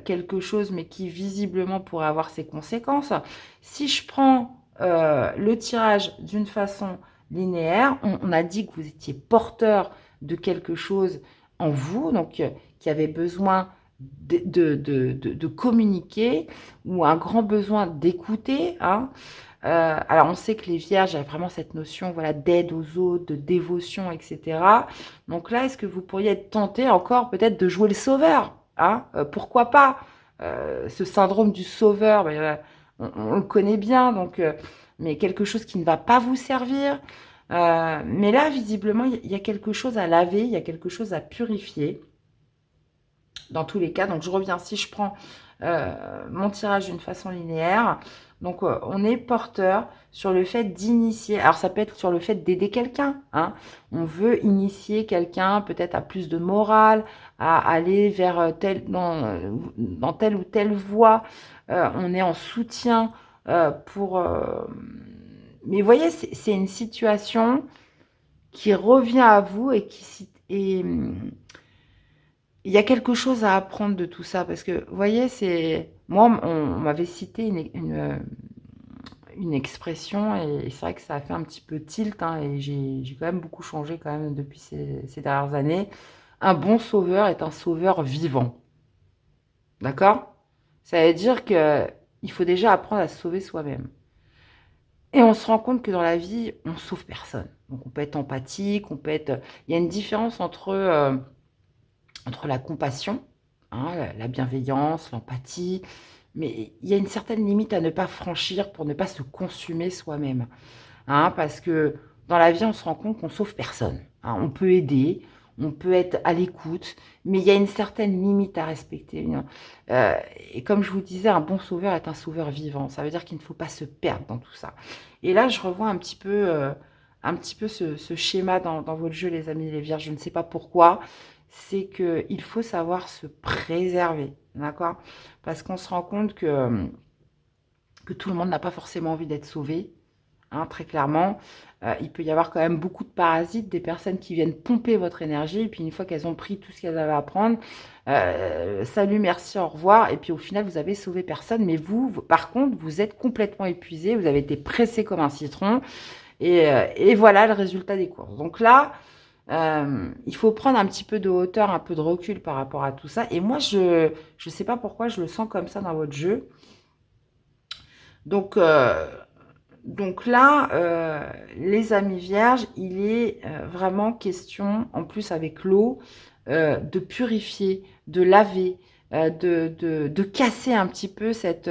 quelque chose, mais qui visiblement pourrait avoir ses conséquences. Si je prends le tirage d'une façon linéaire, on a dit que vous étiez porteur de quelque chose en vous, donc qui avait besoin de communiquer ou un grand besoin d'écouter, hein. Alors, on sait que les vierges, il y a vraiment cette notion voilà, d'aide aux autres, de dévotion, etc. Donc là, est-ce que vous pourriez être tenté encore peut-être de jouer le sauveur hein pourquoi pas ce syndrome du sauveur, ben, on le connaît bien, donc, mais quelque chose qui ne va pas vous servir. Mais là, visiblement, il y a quelque chose à laver, il y a quelque chose à purifier. Dans tous les cas, donc je reviens, si je prends mon tirage d'une façon linéaire, donc on est porteur sur le fait d'initier, alors ça peut être sur le fait d'aider quelqu'un, hein. On veut initier quelqu'un peut-être à plus de morale, à aller vers dans telle ou telle voie, on est en soutien pour mais vous voyez, c'est une situation qui revient à vous et il y a quelque chose à apprendre de tout ça parce que, vous voyez, c'est moi, on m'avait cité une expression et c'est vrai que ça a fait un petit peu tilt hein, et j'ai quand même beaucoup changé quand même depuis ces dernières années. Un bon sauveur est un sauveur vivant, d'accord? Ça veut dire que il faut déjà apprendre à se sauver soi-même. Et on se rend compte que dans la vie, on sauve personne. Donc on peut être empathique, on peut être. Il y a une différence entre la compassion, hein, la bienveillance, l'empathie, mais il y a une certaine limite à ne pas franchir pour ne pas se consumer soi-même. Hein, parce que dans la vie, on se rend compte qu'on sauve personne. Hein. On peut aider, on peut être à l'écoute, mais il y a une certaine limite à respecter. Hein. Euh, et comme je vous disais, un bon sauveur est un sauveur vivant. Ça veut dire qu'il ne faut pas se perdre dans tout ça. Et là, je revois un petit peu ce schéma dans votre jeu, les amis, les vierges. Je ne sais pas pourquoi. C'est qu'il faut savoir se préserver, d'accord? Parce qu'on se rend compte que tout le monde n'a pas forcément envie d'être sauvé. Hein, très clairement, il peut y avoir quand même beaucoup de parasites, des personnes qui viennent pomper votre énergie, et puis une fois qu'elles ont pris tout ce qu'elles avaient à prendre, salut, merci, au revoir, et puis au final, vous avez sauvé personne, mais par contre, vous êtes complètement épuisé, vous avez été pressé comme un citron, et voilà le résultat des courses. Donc là, il faut prendre un petit peu de hauteur, un peu de recul par rapport à tout ça, et moi, je ne sais pas pourquoi je le sens comme ça dans votre jeu. Donc, donc là, les amis vierges, il est vraiment question, en plus avec l'eau, de purifier, de laver, de casser un petit peu cette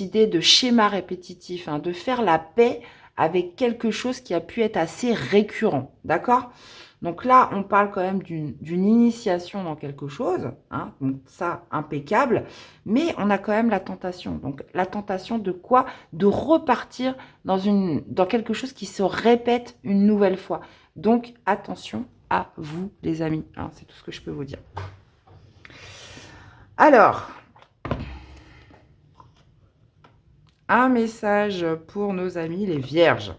idée de schéma répétitif, hein, de faire la paix avec quelque chose qui a pu être assez récurrent, d'accord? Donc là, on parle quand même d'une initiation dans quelque chose, hein, donc ça, impeccable, mais on a quand même la tentation. Donc la tentation de quoi? De repartir dans quelque chose qui se répète une nouvelle fois. Donc attention à vous, les amis, hein, c'est tout ce que je peux vous dire. Alors, un message pour nos amis les vierges.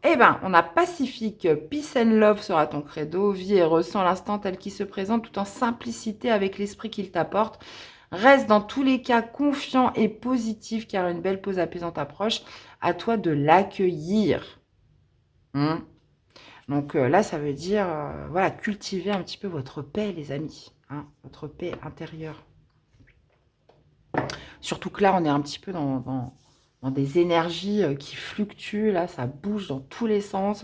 Eh bien, on a Pacifique, Peace and Love sera ton credo, vie et ressens l'instant tel qu'il se présente tout en simplicité avec l'esprit qu'il t'apporte. Reste dans tous les cas confiant et positif car une belle pause apaisante approche. À toi de l'accueillir. Hein. Donc là, ça veut dire, voilà, cultiver un petit peu votre paix, les amis. Hein, votre paix intérieure. Surtout que là, on est un petit peu dans des énergies qui fluctuent. Là, ça bouge dans tous les sens.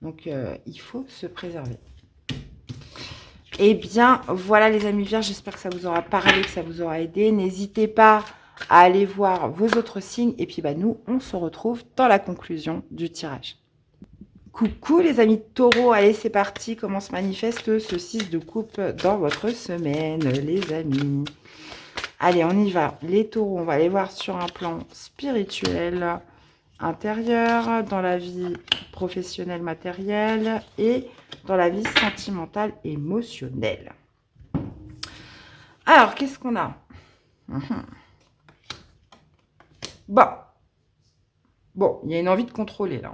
Donc, il faut se préserver. Eh bien, voilà les amis vierges. J'espère que ça vous aura parlé, que ça vous aura aidé. N'hésitez pas à aller voir vos autres signes. Et puis, bah, nous, on se retrouve dans la conclusion du tirage. Coucou les amis de taureau. Allez, c'est parti. Comment se manifeste ce 6 de coupe dans votre semaine, les amis? Allez, on y va. Les taureaux, on va les voir sur un plan spirituel, intérieur, dans la vie professionnelle, matérielle et dans la vie sentimentale, émotionnelle. Alors, qu'est-ce qu'on a? Bon, il y a une envie de contrôler là.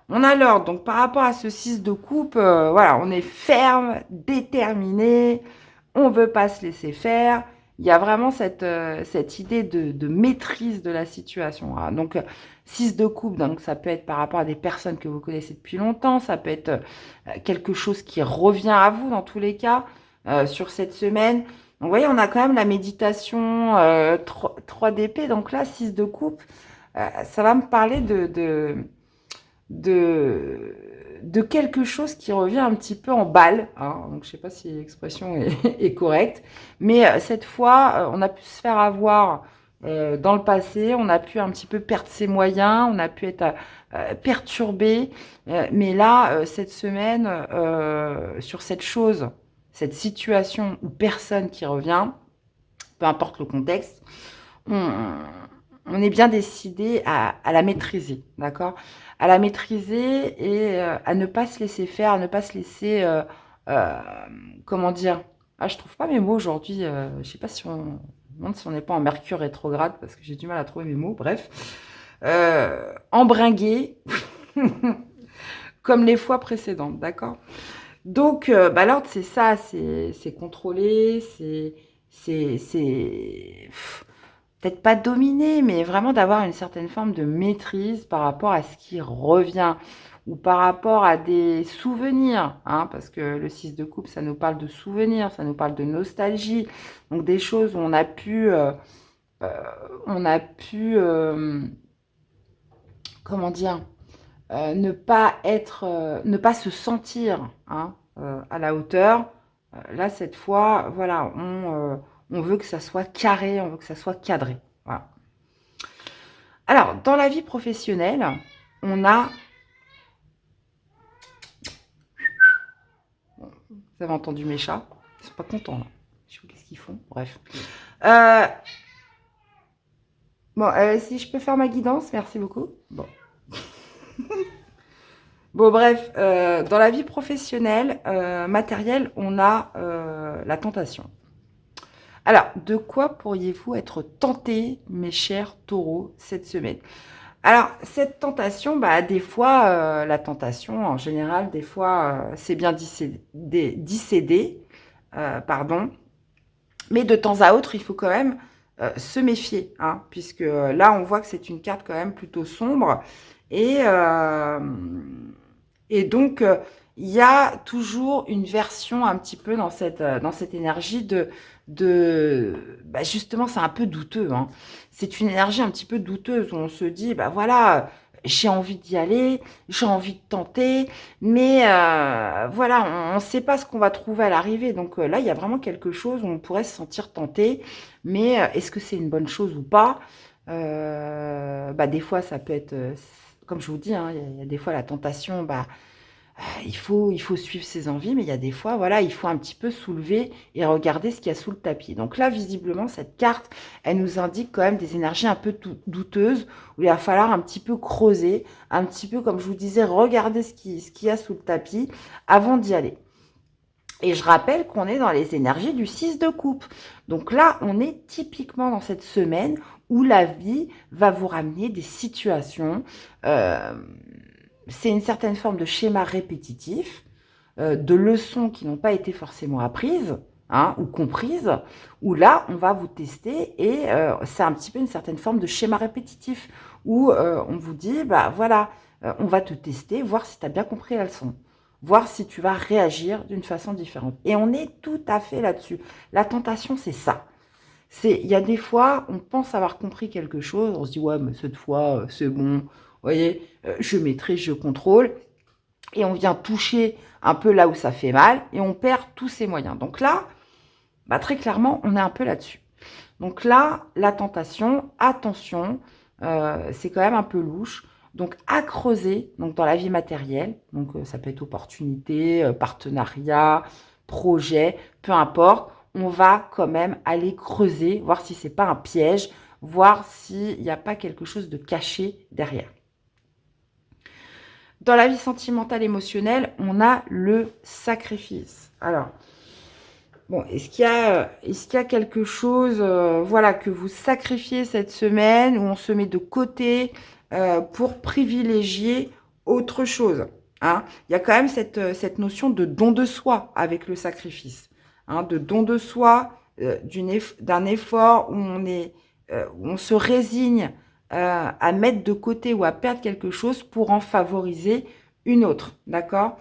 On a l'ordre, donc par rapport à ce 6 de coupe, voilà, on est ferme, déterminé, on ne veut pas se laisser faire. Il y a vraiment cette idée de maîtrise de la situation. Hein. Donc, 6 de coupe, donc ça peut être par rapport à des personnes que vous connaissez depuis longtemps, ça peut être quelque chose qui revient à vous dans tous les cas sur cette semaine. Donc, vous voyez, on a quand même la méditation 3 d'épée, donc là, 6 de coupe, ça va me parler de quelque chose qui revient un petit peu en balle. Hein. Donc, je ne sais pas si l'expression est correcte. Mais cette fois, on a pu se faire avoir dans le passé. On a pu un petit peu perdre ses moyens. On a pu être perturbé. Mais là, cette semaine, sur cette chose, cette situation ou personne qui revient, peu importe le contexte, on est bien décidé à la maîtriser, d'accord? À la maîtriser et à ne pas se laisser faire, à ne pas se laisser, euh, comment dire? Ah, je trouve pas mes mots aujourd'hui. Je sais pas si me demande si on n'est pas en Mercure rétrograde, parce que j'ai du mal à trouver mes mots, bref. Embringué, comme les fois précédentes, d'accord? Donc, l'ordre, c'est ça, c'est contrôler, peut-être pas dominer, mais vraiment d'avoir une certaine forme de maîtrise par rapport à ce qui revient ou par rapport à des souvenirs, hein, parce que le 6 de coupe, ça nous parle de souvenirs, ça nous parle de nostalgie, donc des choses où on a pu comment dire, ne pas se sentir, hein, à la hauteur. Là, cette fois, voilà, on veut que ça soit carré, on veut que ça soit cadré. Voilà. Alors, dans la vie professionnelle, on a... Vous avez entendu mes chats? Ils sont pas contents, là. Je sais pas qu'est-ce qu'ils font. Bref. Bon, si je peux faire ma guidance, merci beaucoup. Bon. Bon, bref, dans la vie professionnelle, matérielle, on a la tentation. Alors, de quoi pourriez-vous être tenté, mes chers taureaux, cette semaine? Alors, cette tentation, des fois, la tentation, en général, des fois, c'est bien d'y céder, pardon. Mais de temps à autre, il faut quand même se méfier, hein, puisque là, on voit que c'est une carte quand même plutôt sombre. Et, donc, il y a toujours une version un petit peu dans cette énergie justement, c'est un peu douteux, hein. C'est une énergie un petit peu douteuse où on se dit, voilà, j'ai envie d'y aller, j'ai envie de tenter, mais voilà, on ne sait pas ce qu'on va trouver à l'arrivée. Donc là, il y a vraiment quelque chose où on pourrait se sentir tenté, mais est-ce que c'est une bonne chose ou pas? Des fois, ça peut être, comme je vous dis, hein, il y a des fois la tentation, il faut suivre ses envies, mais il y a des fois, voilà, il faut un petit peu soulever et regarder ce qu'il y a sous le tapis. Donc là, visiblement, cette carte, elle nous indique quand même des énergies un peu douteuses, où il va falloir un petit peu creuser, un petit peu, comme je vous disais, regarder ce qu'il y a sous le tapis avant d'y aller. Et je rappelle qu'on est dans les énergies du 6 de coupe. Donc là, on est typiquement dans cette semaine où la vie va vous ramener des situations... c'est une certaine forme de schéma répétitif, de leçons qui n'ont pas été forcément apprises, hein, ou comprises, où là, on va vous tester et c'est un petit peu une certaine forme de schéma répétitif où on vous dit, voilà, on va te tester, voir si tu as bien compris la leçon, voir si tu vas réagir d'une façon différente. Et on est tout à fait là-dessus. La tentation, c'est ça. Il y a des fois, on pense avoir compris quelque chose, on se dit, ouais, mais cette fois, c'est bon, vous voyez, je maîtrise, je contrôle, et on vient toucher un peu là où ça fait mal, et on perd tous ses moyens. Donc là, très clairement, on est un peu là-dessus. Donc là, la tentation, attention, c'est quand même un peu louche. Donc à creuser, donc dans la vie matérielle, donc ça peut être opportunité, partenariat, projet, peu importe, on va quand même aller creuser, voir si c'est pas un piège, voir s'il n'y a pas quelque chose de caché derrière. Dans la vie sentimentale émotionnelle, on a le sacrifice. Alors, bon, est-ce qu'il y a quelque chose, voilà, que vous sacrifiez cette semaine, où on se met de côté pour privilégier autre chose, hein? Il y a quand même cette notion de don de soi avec le sacrifice, hein, de don de soi, d'un effort où on se résigne à mettre de côté ou à perdre quelque chose pour en favoriser une autre, d'accord?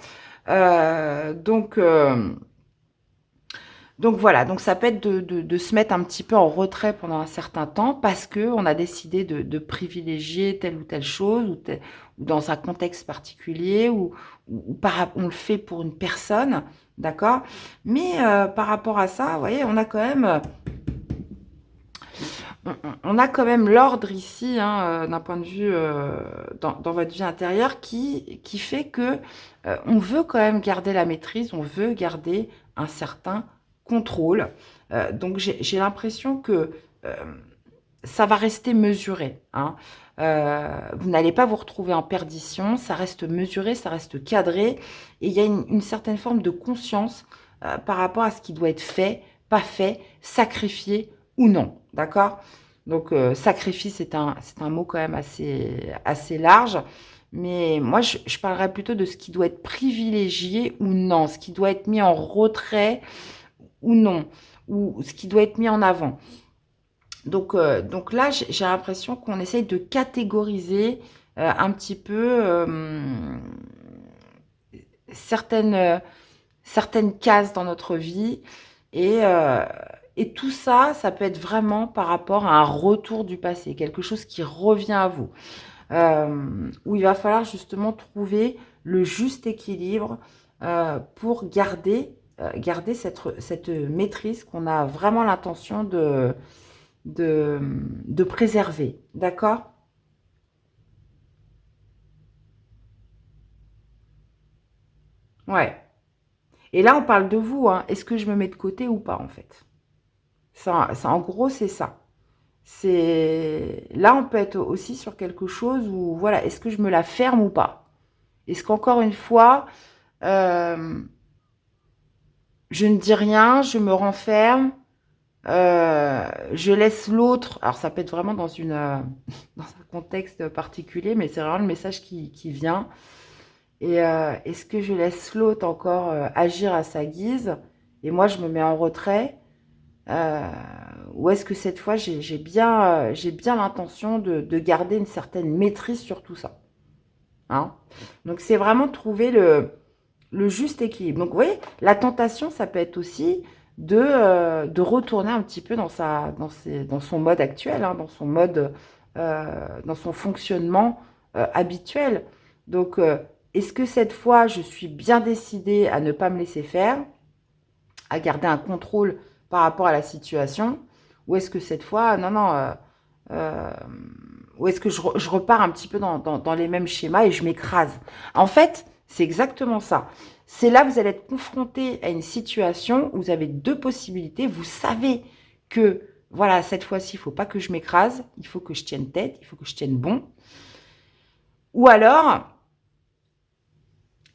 Donc voilà, donc ça peut être de se mettre un petit peu en retrait pendant un certain temps parce qu'on a décidé de privilégier telle ou telle chose ou dans un contexte particulier ou on le fait pour une personne, d'accord? Mais par rapport à ça, vous voyez, on a quand même l'ordre ici, hein, d'un point de vue dans votre vie intérieure qui fait que on veut quand même garder la maîtrise, on veut garder un certain contrôle. Donc j'ai l'impression que ça va rester mesuré, hein. Vous n'allez pas vous retrouver en perdition, ça reste mesuré, ça reste cadré, et il y a une certaine forme de conscience par rapport à ce qui doit être fait, pas fait, sacrifié ou non, d'accord? Donc, sacrifice, c'est un mot quand même assez large. Mais moi, je parlerais plutôt de ce qui doit être privilégié ou non, ce qui doit être mis en retrait ou non, ou ce qui doit être mis en avant. Donc là, j'ai l'impression qu'on essaye de catégoriser un petit peu certaines, certaines cases dans notre vie. Et, euh, et tout ça, ça peut être vraiment par rapport à un retour du passé, quelque chose qui revient à vous, où il va falloir justement trouver le juste équilibre pour garder cette maîtrise qu'on a vraiment l'intention de préserver. D'accord? Ouais. Et là, on parle de vous, hein. Est-ce que je me mets de côté ou pas, en fait? En gros, c'est ça. C'est là, on peut être aussi sur quelque chose où, voilà, est-ce que je me la ferme ou pas? Est-ce qu'encore une fois, euh, je ne dis rien, je me renferme, je laisse l'autre. Alors, ça peut être vraiment dans dans un contexte particulier, mais c'est vraiment le message qui vient. Et est-ce que je laisse l'autre encore agir à sa guise et moi je me mets en retrait euh, ou est-ce que cette fois j'ai bien l'intention de garder une certaine maîtrise sur tout ça, hein. Donc c'est vraiment trouver le juste équilibre. Donc vous voyez, la tentation, ça peut être aussi de retourner un petit peu dans son mode actuel, hein, dans son fonctionnement habituel. Donc, est-ce que cette fois, je suis bien décidée à ne pas me laisser faire, à garder un contrôle par rapport à la situation, ou est-ce que cette fois, non, non, euh, ou est-ce que je repars un petit peu dans les mêmes schémas et je m'écrase? En fait, c'est exactement ça. C'est là que vous allez être confronté à une situation où vous avez deux possibilités. Vous savez que, voilà, cette fois-ci, il ne faut pas que je m'écrase, il faut que je tienne tête, il faut que je tienne bon. Ou alors,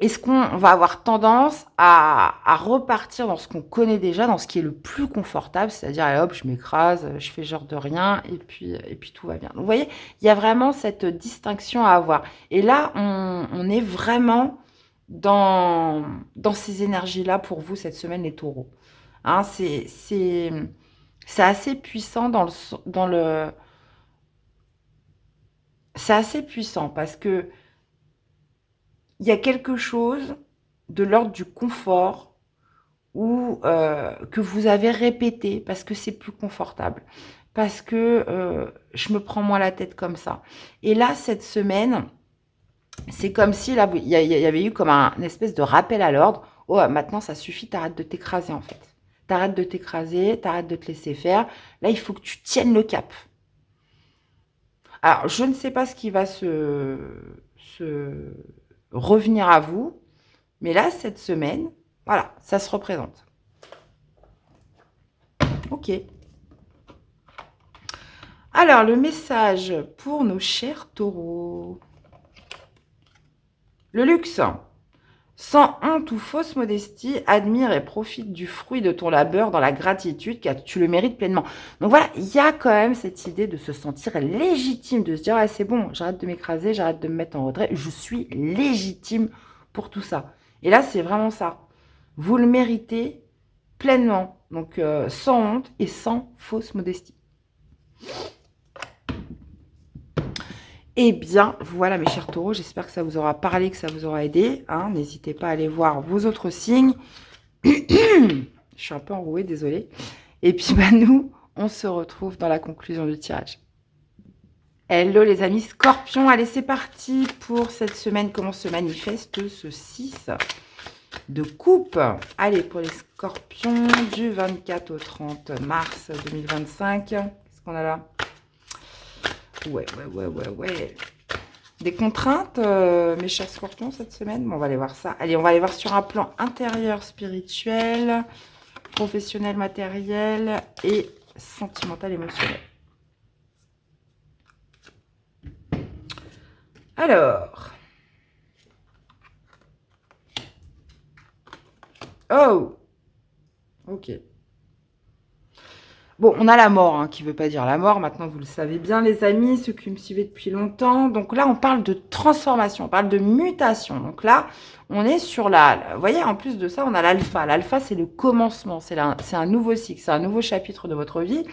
est-ce qu'on va avoir tendance à repartir dans ce qu'on connaît déjà, dans ce qui est le plus confortable, c'est-à-dire, allez, hop, je m'écrase, je fais genre de rien, et puis tout va bien. Donc, vous voyez, il y a vraiment cette distinction à avoir. Et là, on est vraiment dans ces énergies-là pour vous cette semaine, les taureaux. Hein, c'est assez puissant dans le... C'est assez puissant parce que il y a quelque chose de l'ordre du confort ou que vous avez répété parce que c'est plus confortable, parce que je me prends moins la tête comme ça. Et là, cette semaine, c'est comme si là, il y avait eu comme une espèce de rappel à l'ordre. Oh, maintenant, ça suffit, t'arrêtes de t'écraser en fait. T'arrêtes de t'écraser, t'arrêtes de te laisser faire. Là, il faut que tu tiennes le cap. Alors, je ne sais pas ce qui va se revenir à vous, mais là, cette semaine, voilà, ça se représente. Ok. Alors, le message pour nos chers taureaux. Le luxe. Sans honte ou fausse modestie, admire et profite du fruit de ton labeur dans la gratitude car tu le mérites pleinement. Donc voilà, il y a quand même cette idée de se sentir légitime, de se dire ah, c'est bon, j'arrête de m'écraser, j'arrête de me mettre en retrait, je suis légitime pour tout ça. Et là, c'est vraiment ça. Vous le méritez pleinement, donc sans honte et sans fausse modestie. Eh bien, voilà mes chers taureaux, j'espère que ça vous aura parlé, que ça vous aura aidé, hein. N'hésitez pas à aller voir vos autres signes. Je suis un peu enrouée, désolée. Et puis, bah, nous, on se retrouve dans la conclusion du tirage. Hello les amis scorpions, allez c'est parti pour cette semaine. Comment se manifeste ce 6 de coupe? Allez, pour les scorpions, du 24 au 30 mars 2025. Qu'est-ce qu'on a là? Ouais. Des contraintes, mes chers scorpions, cette semaine? Bon, on va aller voir ça. Allez, on va aller voir sur un plan intérieur, spirituel, professionnel, matériel et sentimental, émotionnel. Alors. Oh. Ok. Bon, on a la mort, hein, qui ne veut pas dire la mort. Maintenant, vous le savez bien, les amis, ceux qui me suivaient depuis longtemps. Donc là, on parle de transformation, on parle de mutation. Donc là, on est sur vous voyez, en plus de ça, on a l'alpha. L'alpha, c'est le commencement, c'est un nouveau cycle, c'est un nouveau chapitre de votre vie.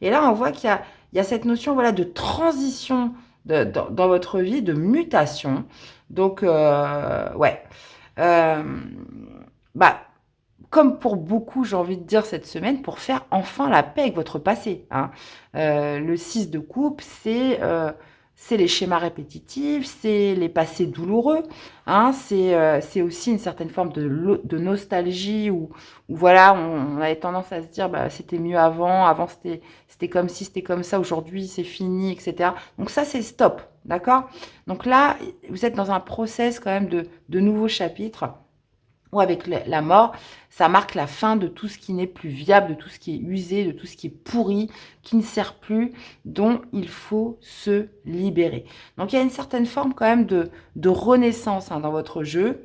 Et là, on voit qu'il y a cette notion, voilà, de transition dans votre vie, de mutation. Donc, ouais. Euh, bah, comme pour beaucoup, j'ai envie de dire cette semaine, pour faire enfin la paix avec votre passé, hein. Le 6 de coupe, c'est les schémas répétitifs, c'est les passés douloureux, hein, c'est aussi une certaine forme de nostalgie où voilà, on avait tendance à se dire bah, c'était mieux avant c'était comme ci, c'était comme ça, aujourd'hui c'est fini, etc. Donc ça, c'est stop, d'accord? Donc là, vous êtes dans un process quand même de nouveaux chapitres ou avec la mort, ça marque la fin de tout ce qui n'est plus viable, de tout ce qui est usé, de tout ce qui est pourri, qui ne sert plus, dont il faut se libérer. Donc il y a une certaine forme quand même de renaissance, hein, dans votre jeu.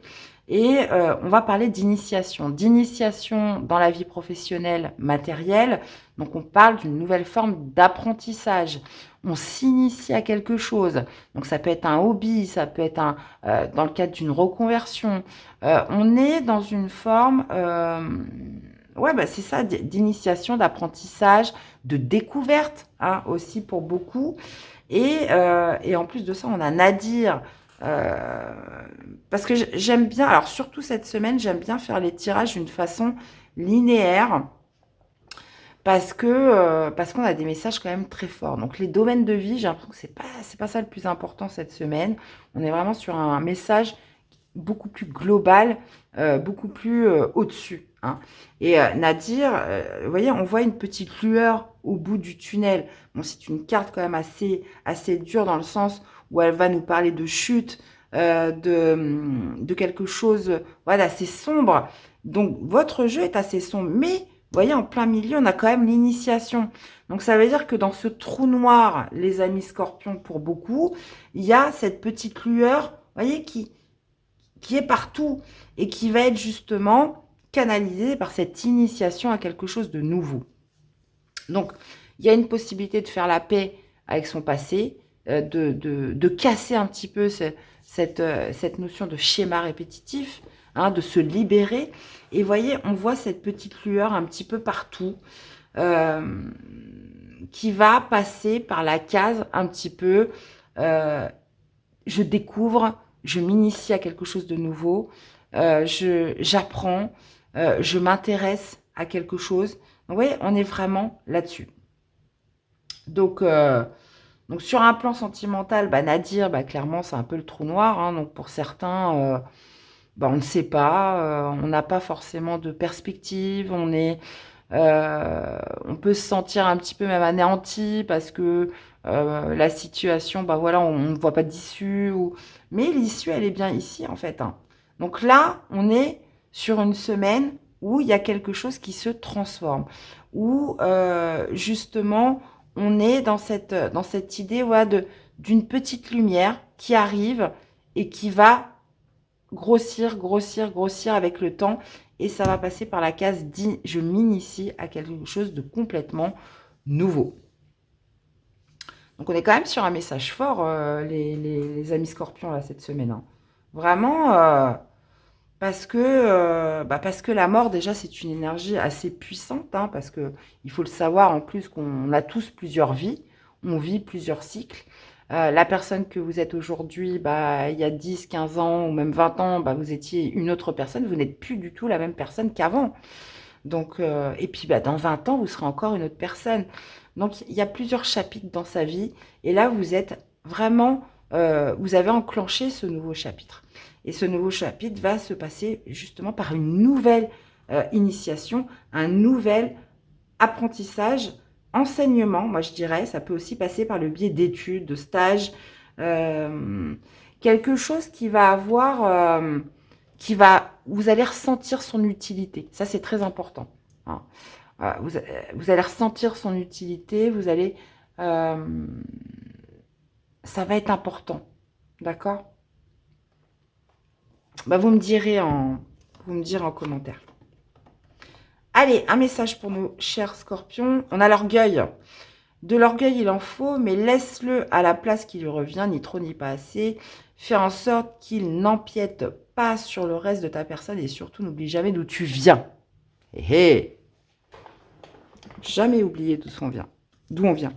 Et on va parler d'initiation dans la vie professionnelle matérielle. Donc on parle d'une nouvelle forme d'apprentissage. On s'initie à quelque chose. Donc ça peut être un hobby, ça peut être dans le cadre d'une reconversion. On est dans une forme, ouais, bah, c'est ça, d'initiation, d'apprentissage, de découverte, hein, aussi pour beaucoup. Et en plus de ça, on a Nadir. euh, Parce que j'aime bien, alors surtout cette semaine, j'aime bien faire les tirages d'une façon linéaire parce qu'on a des messages quand même très forts. Donc les domaines de vie, j'ai l'impression que c'est pas ça le plus important cette semaine. On est vraiment sur un message beaucoup plus global, beaucoup plus au-dessus, hein. Et Nadir, vous voyez, on voit une petite lueur au bout du tunnel. Bon, c'est une carte quand même assez dure dans le sens où elle va nous parler de chute, de quelque chose, voilà, assez sombre. Donc votre jeu est assez sombre, mais vous voyez, en plein milieu, on a quand même l'initiation. Donc ça veut dire que dans ce trou noir, les amis scorpions, pour beaucoup, il y a cette petite lueur, vous voyez, qui est partout et qui va être justement canalisé par cette initiation à quelque chose de nouveau. Donc, il y a une possibilité de faire la paix avec son passé, de casser un petit peu cette notion de schéma répétitif, hein, de se libérer. Et vous voyez, on voit cette petite lueur un petit peu partout, euh, qui va passer par la case un petit peu, euh, je découvre, je m'initie à quelque chose de nouveau, j'apprends, je m'intéresse à quelque chose. Donc, vous voyez, on est vraiment là-dessus. Donc, donc, sur un plan sentimental, bah, Nadir, bah, clairement, c'est un peu le trou noir, hein. Donc, pour certains, bah, on ne sait pas, on n'a pas forcément de perspective, on peut se sentir un petit peu même anéanti parce que la situation, bah voilà, on ne voit pas d'issue. Mais l'issue, elle est bien ici, en fait, hein. Donc là, on est sur une semaine où il y a quelque chose qui se transforme, où justement, on est dans cette idée, voilà, d'une petite lumière qui arrive et qui va grossir, grossir, grossir avec le temps. Et ça va passer par la case dit, je m'initie à quelque chose de complètement nouveau. Donc on est quand même sur un message fort, les amis scorpions, là, cette semaine, hein. Vraiment, parce que la mort, déjà, c'est une énergie assez puissante, hein, parce que il faut le savoir en plus qu'on a tous plusieurs vies, on vit plusieurs cycles. La personne que vous êtes aujourd'hui, bah, il y a 10, 15 ans ou même 20 ans, bah, vous étiez une autre personne, vous n'êtes plus du tout la même personne qu'avant. Donc, et puis bah, dans 20 ans, vous serez encore une autre personne. Donc il y a plusieurs chapitres dans sa vie, et là, vous êtes vraiment, vous avez enclenché ce nouveau chapitre. Et ce nouveau chapitre va se passer justement par une nouvelle initiation, un nouvel apprentissage, enseignement, moi je dirais. Ça peut aussi passer par le biais d'études, de stages, euh, quelque chose qui va avoir, vous allez ressentir son utilité. Ça, c'est très important, hein. Vous allez ressentir son utilité, euh, ça va être important, d'accord? Bah, vous me direz en commentaire. Allez, un message pour nos chers scorpions. On a l'orgueil. De l'orgueil, il en faut, mais laisse-le à la place qui lui revient, ni trop ni pas assez. Fais en sorte qu'il n'empiète pas sur le reste de ta personne et surtout, n'oublie jamais d'où tu viens. Hé hé. Jamais oublier d'où on vient. D'où on vient.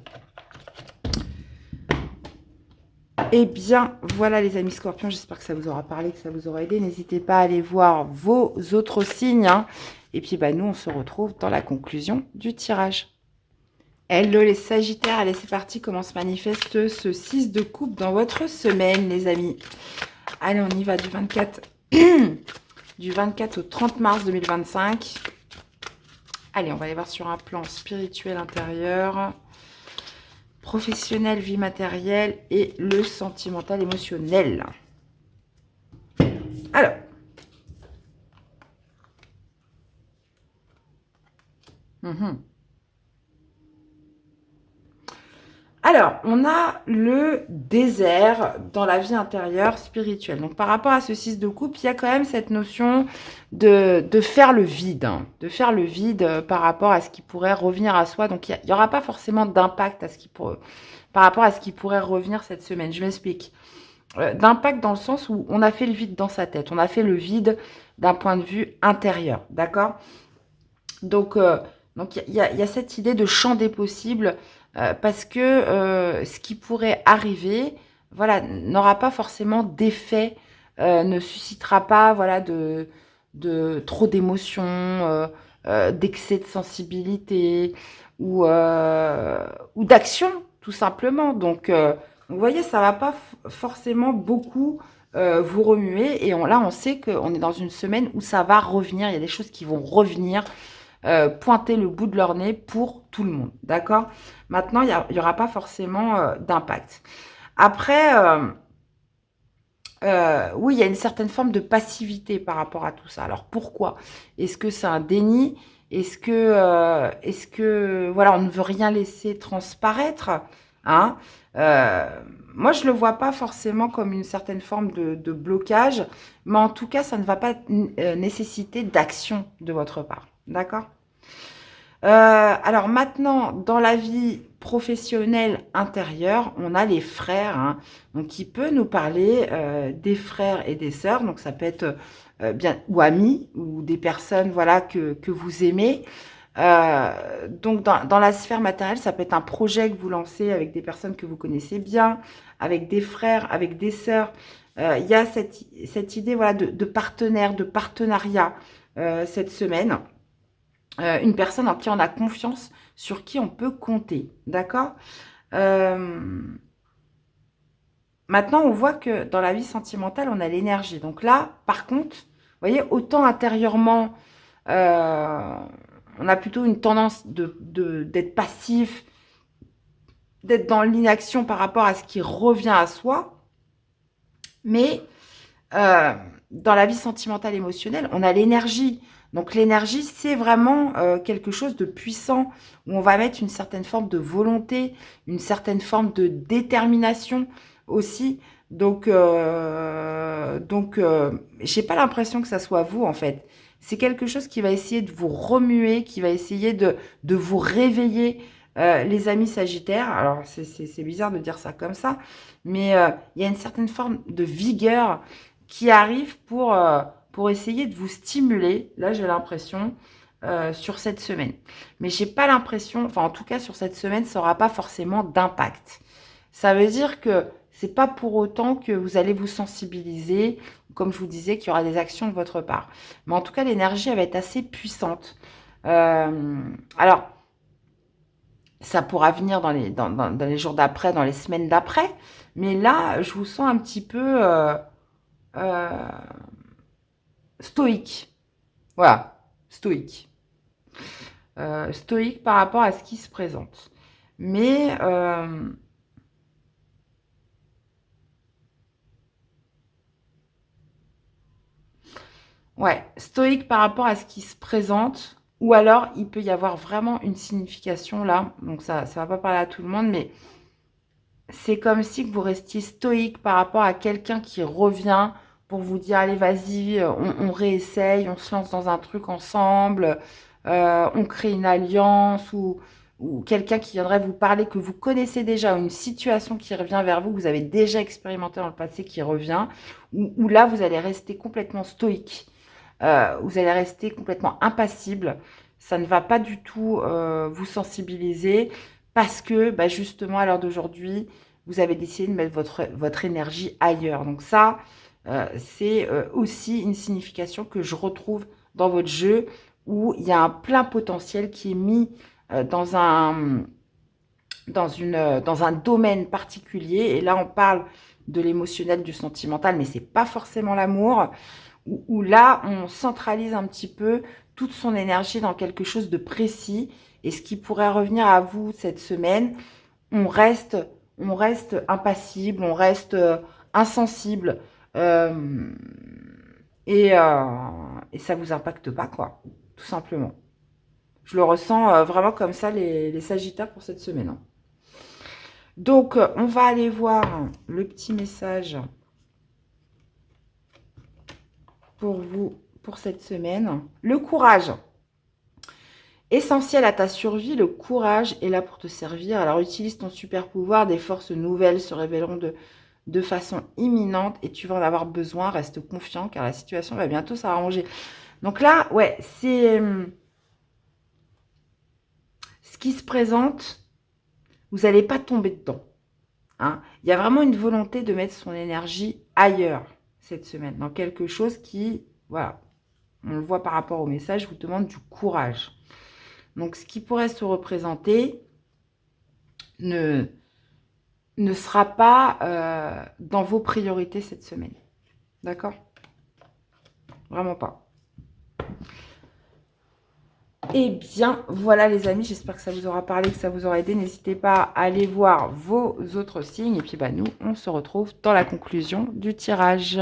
Eh bien, voilà les amis scorpions, j'espère que ça vous aura parlé, que ça vous aura aidé. N'hésitez pas à aller voir vos autres signes. Hein. Et puis, bah, nous, on se retrouve dans la conclusion du tirage. Hello les Sagittaires, allez c'est parti, comment se manifeste ce 6 de coupe dans votre semaine les amis. Allez on y va du 24, du 24 au 30 mars 2025. Allez on va aller voir sur un plan spirituel intérieur, professionnel, vie matérielle et le sentimental émotionnel. Alors. Alors, on a le désert dans la vie intérieure spirituelle. Donc, par rapport à ce 6 de coupe, il y a quand même cette notion de faire le vide. Hein, de faire le vide par rapport à ce qui pourrait revenir à soi. Donc, il n'y aura pas forcément d'impact par rapport à ce qui pourrait revenir cette semaine. Je m'explique. D'impact dans le sens où on a fait le vide dans sa tête. On a fait le vide d'un point de vue intérieur. D'accord ? Donc, il y a cette idée de champ des possibles parce que ce qui pourrait arriver, voilà, n'aura pas forcément d'effet, ne suscitera pas, voilà, de trop d'émotions, d'excès de sensibilité ou d'action, tout simplement. Donc, vous voyez, ça va pas forcément beaucoup vous remuer. Et là, on sait qu'on est dans une semaine où ça va revenir. Il y a des choses qui vont revenir. Pointer le bout de leur nez pour tout le monde, d'accord? Maintenant, il n'y aura pas forcément d'impact. Après, oui, il y a une certaine forme de passivité par rapport à tout ça. Alors, pourquoi? Est-ce que c'est un déni? Est-ce que, voilà, on ne veut rien laisser transparaître, hein? Moi, je ne le vois pas forcément comme une certaine forme de blocage, mais en tout cas, ça ne va pas nécessiter d'action de votre part. D'accord? Alors maintenant, dans la vie professionnelle intérieure, on a les frères, hein, donc qui peut nous parler des frères et des sœurs. Donc ça peut être bien ou amis ou des personnes voilà que vous aimez. Donc dans la sphère matérielle, ça peut être un projet que vous lancez avec des personnes que vous connaissez bien, avec des frères, avec des sœurs. Il y a cette idée voilà de partenaire, de partenariat cette semaine. Une personne en qui on a confiance, sur qui on peut compter, d'accord? Maintenant, on voit que dans la vie sentimentale, on a l'énergie. Donc là, par contre, vous voyez, autant intérieurement, on a plutôt une tendance d'être passif, d'être dans l'inaction par rapport à ce qui revient à soi. Mais dans la vie sentimentale émotionnelle, on a l'énergie. Donc l'énergie, c'est vraiment quelque chose de puissant où on va mettre une certaine forme de volonté, une certaine forme de détermination aussi. Donc, j'ai pas l'impression que ça soit vous en fait. C'est quelque chose qui va essayer de vous remuer, qui va essayer de vous réveiller, les amis Sagittaires. Alors c'est bizarre de dire ça comme ça, mais il y a une certaine forme de vigueur qui arrive pour essayer de vous stimuler, là j'ai l'impression, sur cette semaine. Mais j'ai pas l'impression, enfin en tout cas sur cette semaine, ça n'aura pas forcément d'impact. Ça veut dire que c'est pas pour autant que vous allez vous sensibiliser, comme je vous disais, qu'il y aura des actions de votre part. Mais en tout cas, l'énergie, elle va être assez puissante. Alors, ça pourra venir dans les jours d'après, dans les semaines d'après. Mais là, je vous sens un petit peu stoïque. Voilà, stoïque. Stoïque par rapport à ce qui se présente. Mais ouais, stoïque par rapport à ce qui se présente. Ou alors, il peut y avoir vraiment une signification là. Donc ça va pas parler à tout le monde, mais c'est comme si vous restiez stoïque par rapport à quelqu'un qui revient pour vous dire, allez, vas-y, on réessaye, on se lance dans un truc ensemble. on crée une alliance ou quelqu'un qui viendrait vous parler que vous connaissez déjà, ou une situation qui revient vers vous, que vous avez déjà expérimenté dans le passé qui revient, ou là, vous allez rester complètement stoïque, vous allez rester complètement impassible, ça ne va pas du tout vous sensibiliser parce que bah, justement à l'heure d'aujourd'hui, vous avez décidé de mettre votre énergie ailleurs. Donc ça, c'est aussi une signification que je retrouve dans votre jeu où il y a un plein potentiel qui est mis dans dans un domaine particulier. Et là, on parle de l'émotionnel, du sentimental, mais c'est pas forcément l'amour. Où là, on centralise un petit peu toute son énergie dans quelque chose de précis. Et ce qui pourrait revenir à vous cette semaine, on reste, on reste impassible, on reste insensible. euh, et, euh, et ça vous impacte pas, quoi, tout simplement. Je le ressens vraiment comme ça, les Sagittaires pour cette semaine, hein. Donc, on va aller voir le petit message pour vous pour cette semaine. Le courage. Essentiel à ta survie, le courage est là pour te servir. Alors, utilise ton super pouvoir. Des forces nouvelles se révéleront de façon imminente et tu vas en avoir besoin. Reste confiant car la situation va bientôt s'arranger. Donc là, ouais, c'est ce qui se présente. Vous n'allez pas tomber dedans, hein. Il y a vraiment une volonté de mettre son énergie ailleurs cette semaine, dans quelque chose qui, voilà, on le voit par rapport au message, vous demande du courage. Donc, ce qui pourrait se représenter ne, ne sera pas dans vos priorités cette semaine. D'accord? Vraiment pas. Eh bien, voilà les amis, j'espère que ça vous aura parlé, que ça vous aura aidé. N'hésitez pas à aller voir vos autres signes. Et puis, bah, nous, on se retrouve dans la conclusion du tirage.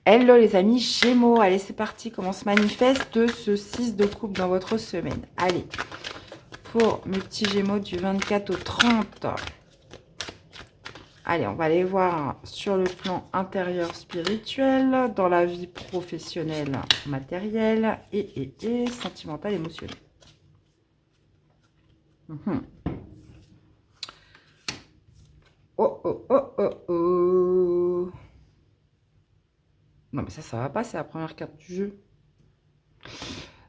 Hello les amis Gémeaux, allez c'est parti, comment se manifeste ce 6 de coupe dans votre semaine? Allez, pour mes petits Gémeaux du 24 au 30. Allez, on va aller voir sur le plan intérieur spirituel, dans la vie professionnelle, matérielle et sentimentale, émotionnelle. Oh, oh, oh, oh, oh. Non, mais ça va pas, c'est la première carte du jeu.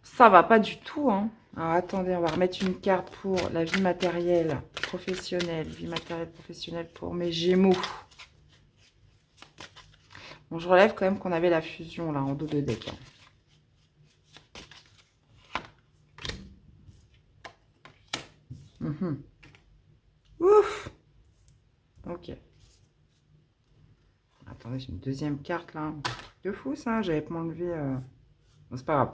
Ça va pas du tout, hein. Alors, attendez, on va remettre une carte pour la vie matérielle, professionnelle. Vie matérielle, professionnelle pour mes Gémeaux. Bon, je relève quand même qu'on avait la fusion, là, en dos de deck, hein. Ouf. Ok. Attendez, j'ai une deuxième carte, là. De fou, ça. J'avais pas enlevé... Bon, c'est pas grave.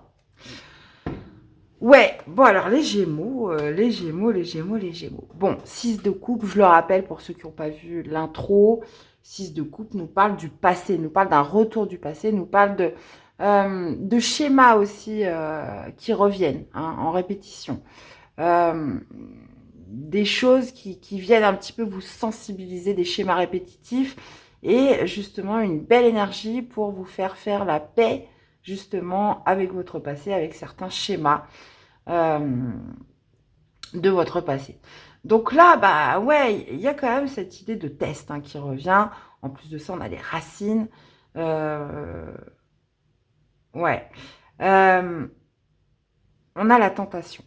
Ouais, bon alors les Gémeaux, les Gémeaux, les Gémeaux, les Gémeaux. Bon, 6 de coupe, je le rappelle pour ceux qui n'ont pas vu l'intro, 6 de coupe nous parle du passé, nous parle d'un retour du passé, nous parle de schémas aussi qui reviennent, hein, en répétition. Des choses qui viennent un petit peu vous sensibiliser, des schémas répétitifs et justement une belle énergie pour vous faire la paix justement avec votre passé, avec certains schémas de votre passé. Donc là, bah ouais, il y a quand même cette idée de test, hein, qui revient. En plus de ça, on a les racines. Ouais. Euh, on a la tentation.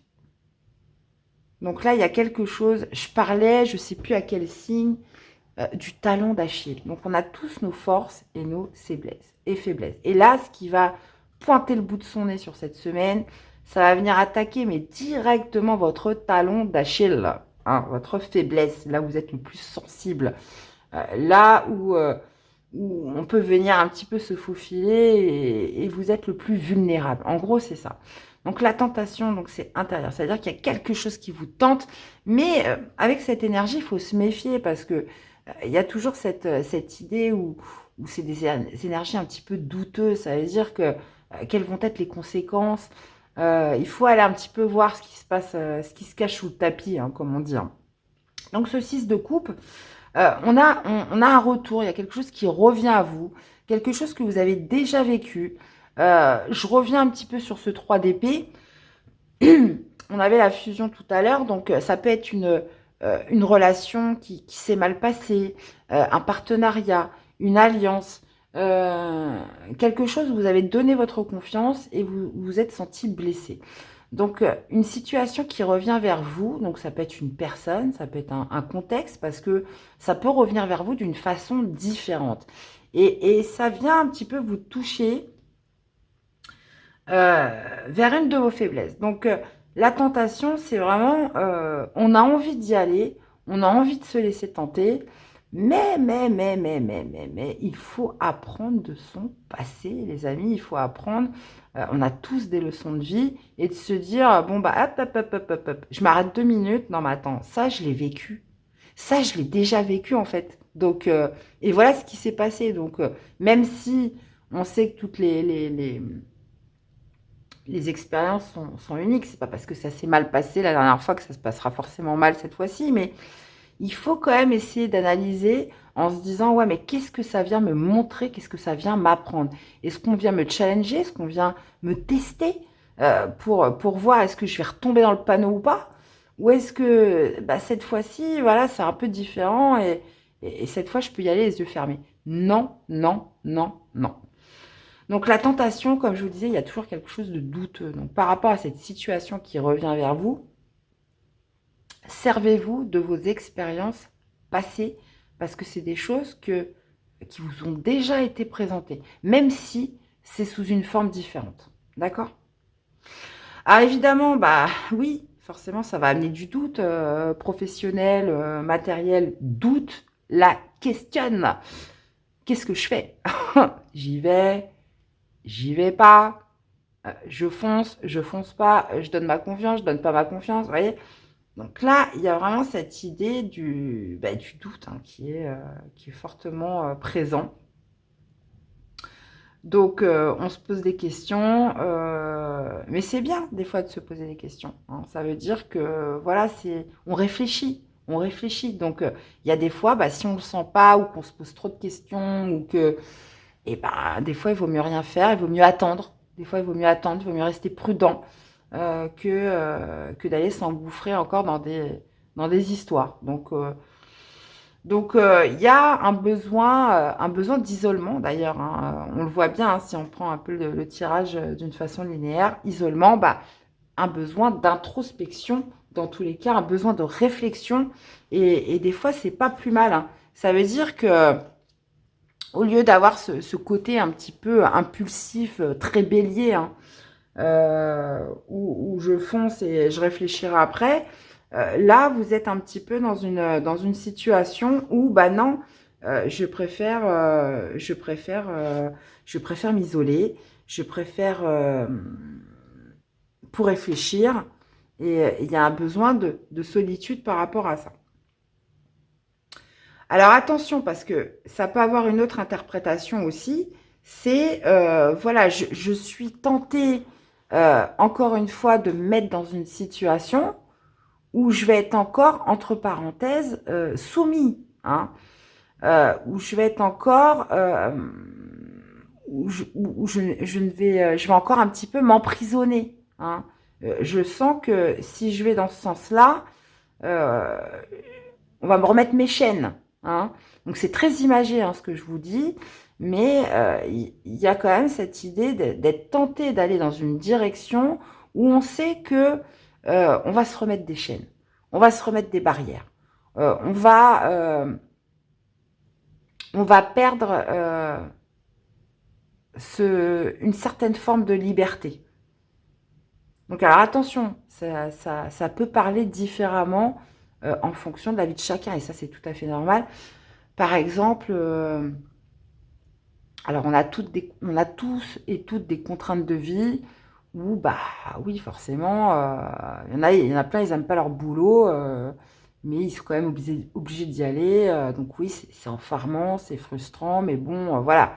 Donc là, il y a quelque chose. Je parlais, je ne sais plus à quel signe, du talon d'Achille. Donc on a tous nos forces et nos faiblesses. Et là, ce qui va pointer le bout de son nez sur cette semaine, ça va venir attaquer, mais directement votre talon d'Achille, hein, votre faiblesse, là où vous êtes le plus sensible, là où on peut venir un petit peu se faufiler et vous êtes le plus vulnérable. En gros, c'est ça. Donc la tentation, donc c'est intérieur. C'est-à-dire qu'il y a quelque chose qui vous tente, mais avec cette énergie, il faut se méfier parce que il y a toujours cette idée où c'est des énergies un petit peu douteuses. Ça veut dire que quelles vont être les conséquences. Il faut aller un petit peu voir ce qui se passe, ce qui se cache sous le tapis, hein, comme on dit, hein. Donc ce 6 de coupe, on a un retour, il y a quelque chose qui revient à vous, quelque chose que vous avez déjà vécu. Je reviens un petit peu sur ce 3 d'épée. On avait la fusion tout à l'heure, donc ça peut être une relation qui s'est mal passée, un partenariat, une alliance, euh, quelque chose où vous avez donné votre confiance et vous vous êtes senti blessé. Donc, une situation qui revient vers vous, donc ça peut être une personne, ça peut être un contexte, parce que ça peut revenir vers vous d'une façon différente. Et ça vient un petit peu vous toucher vers une de vos faiblesses. Donc, la tentation, c'est vraiment, on a envie d'y aller, on a envie de se laisser tenter, mais, il faut apprendre de son passé, les amis, il faut apprendre, on a tous des leçons de vie, et de se dire, bon, bah, hop, je m'arrête 2 minutes, non, mais attends, ça, je l'ai vécu, ça, je l'ai déjà vécu, en fait. Donc, et voilà ce qui s'est passé. Donc, même si on sait que toutes les expériences sont uniques. C'est pas parce que ça s'est mal passé la dernière fois que ça se passera forcément mal cette fois-ci, mais il faut quand même essayer d'analyser en se disant, ouais, mais qu'est-ce que ça vient me montrer, qu'est-ce que ça vient m'apprendre? Est-ce qu'on vient me challenger, est-ce qu'on vient me tester pour voir est-ce que je vais retomber dans le panneau ou pas? Ou est-ce que bah, cette fois-ci, voilà, c'est un peu différent et cette fois, je peux y aller les yeux fermés. Non, non, non, non. Donc la tentation, comme je vous disais, il y a toujours quelque chose de douteux. Donc par rapport à cette situation qui revient vers vous, servez-vous de vos expériences passées parce que c'est des choses qui vous ont déjà été présentées, même si c'est sous une forme différente. D'accord? Alors évidemment, bah oui, forcément, ça va amener du doute professionnel, matériel, doute, la questionne. Qu'est-ce que je fais? J'y vais pas. Je fonce pas, je donne ma confiance, je donne pas ma confiance, vous voyez. Donc là, il y a vraiment cette idée du doute hein, qui est fortement présent. Donc, on se pose des questions, mais c'est bien des fois de se poser des questions, hein. Ça veut dire que voilà, on réfléchit, on réfléchit. Donc, il y a des fois, bah, si on le sent pas ou qu'on se pose trop de questions ou que et ben, des fois, il vaut mieux rien faire, il vaut mieux attendre. Des fois, il vaut mieux attendre, il vaut mieux rester prudent que d'aller s'engouffrer encore dans des histoires. Donc, il y a un besoin d'isolement d'ailleurs, hein. On le voit bien hein, si on prend un peu le tirage d'une façon linéaire. Isolement, bah, un besoin d'introspection dans tous les cas, un besoin de réflexion. Et des fois, c'est pas plus mal, hein. Ça veut dire que au lieu d'avoir ce côté un petit peu impulsif, très bélier, hein, où je fonce et je réfléchirai après, là, vous êtes un petit peu dans une situation où, bah non, je préfère m'isoler, je préfère pour réfléchir, et il y a un besoin de solitude par rapport à ça. Alors attention, parce que ça peut avoir une autre interprétation aussi. C'est, voilà, je suis tentée, encore une fois, de me mettre dans une situation où je vais être encore, entre parenthèses, soumis, hein, où je vais être encore, je vais encore un petit peu m'emprisonner, hein. Je sens que si je vais dans ce sens-là, euh, on va me remettre mes chaînes, hein. Donc c'est très imagé hein, ce que je vous dis, mais il y a quand même cette idée d'être tenté d'aller dans une direction où on sait que on va se remettre des chaînes, on va se remettre des barrières, on va perdre une certaine forme de liberté. Donc alors attention, ça peut parler différemment en fonction de la vie de chacun, et ça c'est tout à fait normal. Par exemple, alors on a tous et toutes des contraintes de vie où, bah oui, forcément, il y en a plein, ils n'aiment pas leur boulot, mais ils sont quand même obligés d'y aller. Donc oui, c'est enfermant, c'est frustrant, mais bon, voilà,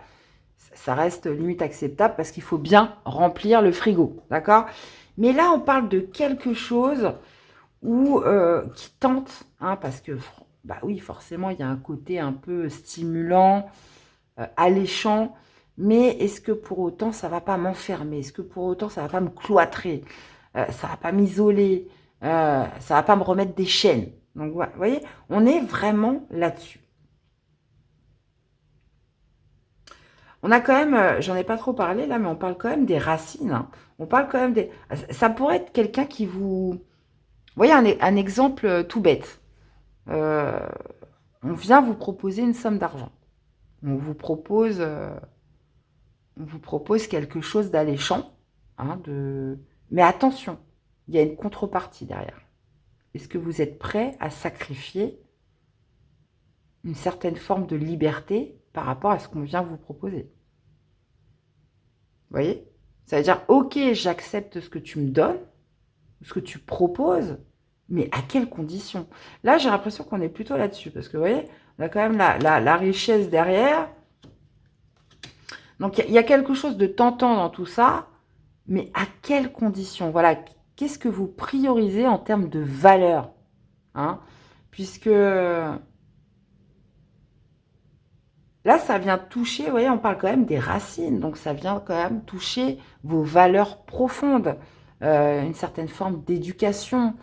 ça reste limite acceptable parce qu'il faut bien remplir le frigo, d'accord? Mais là, on parle de quelque chose qui tente, hein, parce que, bah oui, forcément, il y a un côté un peu stimulant, alléchant, mais est-ce que pour autant ça va pas m'enfermer? Est-ce que pour autant ça va pas me cloîtrer? ça va pas m'isoler, ça va pas me remettre des chaînes. Donc, vous voyez, on est vraiment là-dessus. On a quand même, j'en ai pas trop parlé là, mais on parle quand même des racines, hein. On parle quand même des... Ça pourrait être quelqu'un qui vous... Vous voyez, un exemple tout bête. Euh, on vient vous proposer une somme d'argent. On vous propose, quelque chose d'alléchant, hein, mais attention, il y a une contrepartie derrière. Est-ce que vous êtes prêt à sacrifier une certaine forme de liberté par rapport à ce qu'on vient vous proposer? Vous voyez? Ça veut dire, ok, j'accepte ce que tu me donnes, ce que tu proposes, mais à quelles conditions? Là, j'ai l'impression qu'on est plutôt là-dessus, parce que vous voyez, on a quand même la richesse derrière. Donc, il y a quelque chose de tentant dans tout ça, mais à quelles conditions? Voilà, qu'est-ce que vous priorisez en termes de valeur, hein? Puisque là, ça vient toucher, vous voyez, on parle quand même des racines, donc ça vient quand même toucher vos valeurs profondes, une certaine forme d'éducation.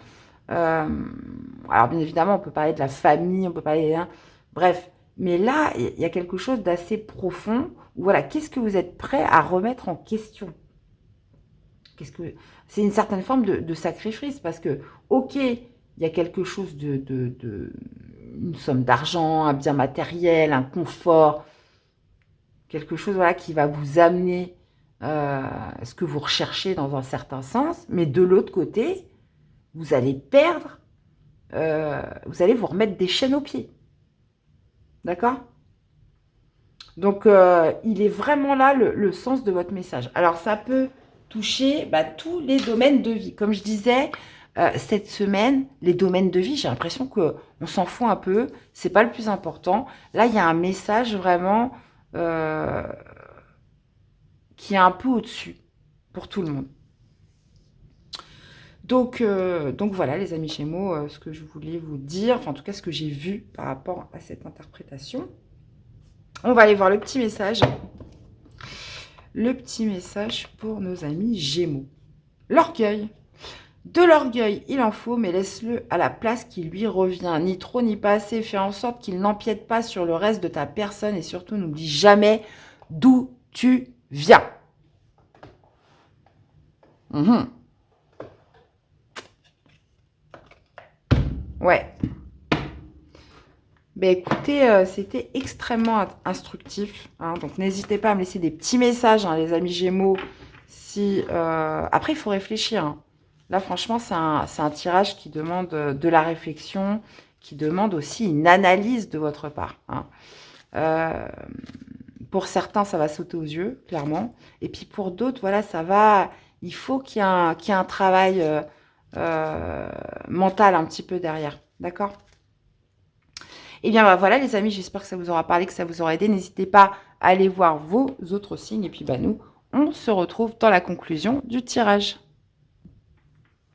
Alors, bien évidemment, on peut parler de la famille, on peut parler, hein, bref. Mais là, il y a quelque chose d'assez profond. Où, voilà, qu'est-ce que vous êtes prêt à remettre en question? C'est une certaine forme de sacrifice parce que, ok, il y a quelque chose une somme d'argent, un bien matériel, un confort, quelque chose voilà qui va vous amener ce que vous recherchez dans un certain sens, mais de l'autre côté, vous allez perdre, vous allez vous remettre des chaînes aux pieds, d'accord? Donc, il est vraiment là le sens de votre message. Alors, ça peut toucher tous les domaines de vie. Comme je disais, cette semaine, les domaines de vie, j'ai l'impression qu'on s'en fout un peu. C'est pas le plus important. Là, il y a un message vraiment qui est un peu au-dessus pour tout le monde. Donc voilà, les amis Gémeaux, ce que je voulais vous dire, enfin en tout cas ce que j'ai vu par rapport à cette interprétation. On va aller voir le petit message. Le petit message pour nos amis Gémeaux. L'orgueil. De l'orgueil, il en faut, mais laisse-le à la place qui lui revient. Ni trop ni pas assez, fais en sorte qu'il n'empiète pas sur le reste de ta personne et surtout n'oublie jamais d'où tu viens. Ouais. Ben écoutez, c'était extrêmement instructif, hein, donc n'hésitez pas à me laisser des petits messages, hein, les amis Gémeaux. Si, après, il faut réfléchir, hein. Là, franchement, c'est un tirage qui demande de la réflexion, qui demande aussi une analyse de votre part, hein. Euh, pour certains, ça va sauter aux yeux, clairement. Et puis pour d'autres, voilà, ça va. Il faut qu'il y ait un travail mental un petit peu derrière, d'accord? Et bien voilà les amis, j'espère que ça vous aura parlé, que ça vous aura aidé. N'hésitez pas à aller voir vos autres signes. Et puis nous, on se retrouve dans la conclusion du tirage.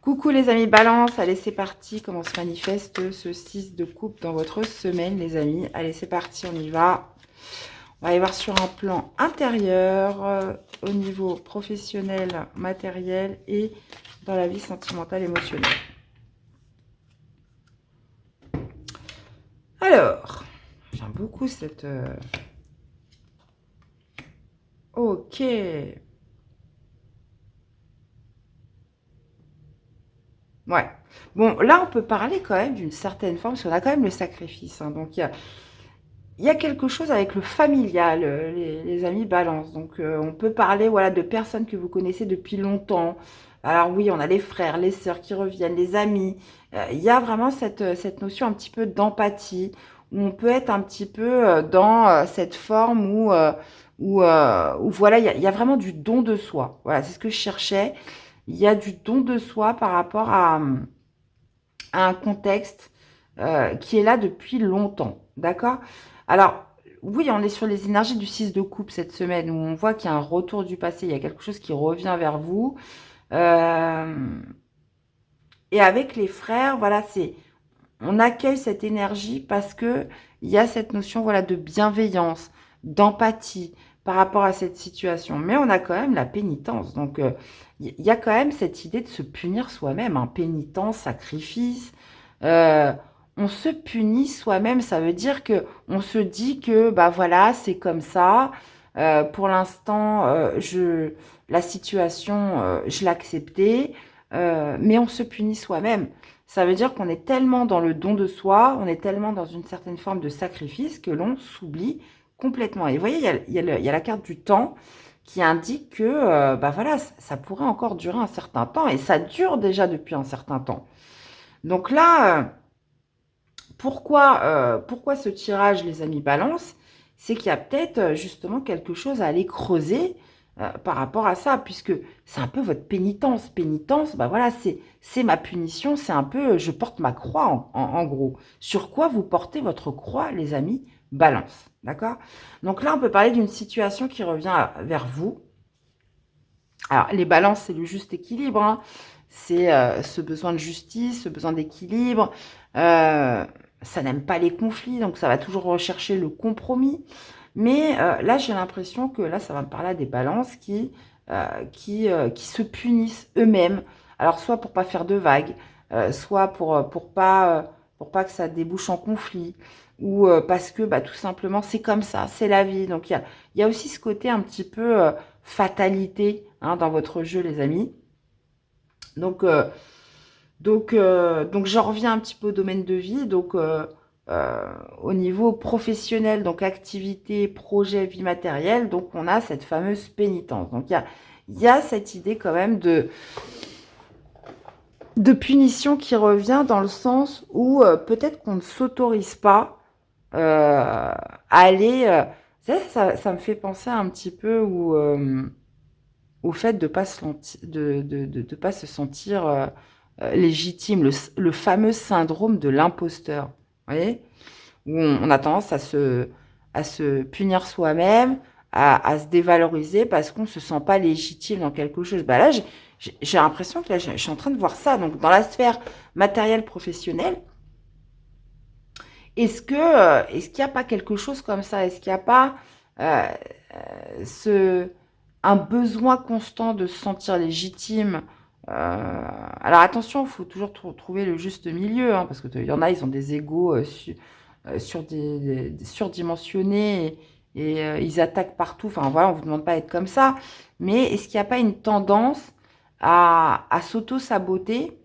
Coucou les amis Balance, allez c'est parti. Comment se manifeste ce 6 de coupe dans votre semaine les amis? Allez c'est parti, on y va. On va aller voir sur un plan intérieur, au niveau professionnel, matériel et dans la vie sentimentale, émotionnelle. Alors, j'aime beaucoup cette... Ok. Ouais. Bon, là, on peut parler quand même d'une certaine forme, parce qu'on a quand même le sacrifice, hein. Donc, il y a quelque chose avec le familial, les amis Balance. Donc, on peut parler voilà, de personnes que vous connaissez depuis longtemps. Alors oui, on a les frères, les sœurs qui reviennent, les amis. Il y a vraiment cette notion un petit peu d'empathie, où on peut être un petit peu dans cette forme où voilà, il y a vraiment du don de soi. Voilà, c'est ce que je cherchais. Il y a du don de soi par rapport à un contexte qui est là depuis longtemps. D'accord? Alors, oui, on est sur les énergies du 6 de coupe cette semaine où on voit qu'il y a un retour du passé, il y a quelque chose qui revient vers vous. Et avec les frères, voilà, on accueille cette énergie parce que il y a cette notion, voilà, de bienveillance, d'empathie. par rapport à cette situation. Mais on a quand même la pénitence. Donc, il y a quand même cette idée de se punir soi-même, hein. Pénitence, sacrifice. Euh, on se punit soi-même, ça veut dire que on se dit que bah voilà, c'est comme ça. Pour l'instant, la situation, je l'ai acceptée, mais on se punit soi-même. Ça veut dire qu'on est tellement dans le don de soi, on est tellement dans une certaine forme de sacrifice que l'on s'oublie complètement. Et vous voyez, il y a la carte du temps qui indique que bah voilà, ça pourrait encore durer un certain temps, et ça dure déjà depuis un certain temps. Donc là, pourquoi ce tirage, les amis balance? C'est qu'il y a peut-être justement quelque chose à aller creuser par rapport à ça, puisque c'est un peu votre pénitence. Pénitence, bah voilà, c'est ma punition, c'est un peu, je porte ma croix en gros. Sur quoi vous portez votre croix, les amis balance, d'accord? Donc là, on peut parler d'une situation qui revient vers vous. Alors, les balances, c'est le juste équilibre, hein. C'est ce besoin de justice, ce besoin d'équilibre. Ça n'aime pas les conflits, donc ça va toujours rechercher le compromis. Mais là, j'ai l'impression que là, ça va me parler à des balances qui se punissent eux-mêmes. Alors, soit pour pas faire de vagues, soit pour pas que ça débouche en conflit, ou parce que bah, tout simplement, c'est comme ça, c'est la vie. Donc, il y a aussi ce côté un petit peu fatalité, hein, dans votre jeu, les amis. Donc, donc j'en reviens un petit peu au domaine de vie. Donc, au niveau professionnel, donc activité, projet, vie matérielle, donc on a cette fameuse pénitence. Donc, il y a cette idée quand même de punition qui revient dans le sens où peut-être qu'on ne s'autorise pas à aller... ça me fait penser un petit peu au fait de pas se, de pas se sentir légitime, le fameux syndrome de l'imposteur. Vous voyez, où on a tendance à se punir soi-même, à se dévaloriser parce qu'on ne se sent pas légitime dans quelque chose. Bah là, j'ai l'impression que là, je suis en train de voir ça. Donc, dans la sphère matérielle professionnelle, est-ce qu'il n'y a pas quelque chose comme ça? Est-ce qu'il n'y a pas euh, ce, un besoin constant de se sentir légitime? Alors attention, il faut toujours trouver le juste milieu, hein, parce qu'il y en a, ils ont des égos surdimensionnés, et ils attaquent partout. Enfin voilà, on ne vous demande pas d'être comme ça. Mais est-ce qu'il n'y a pas une tendance à s'auto-saboter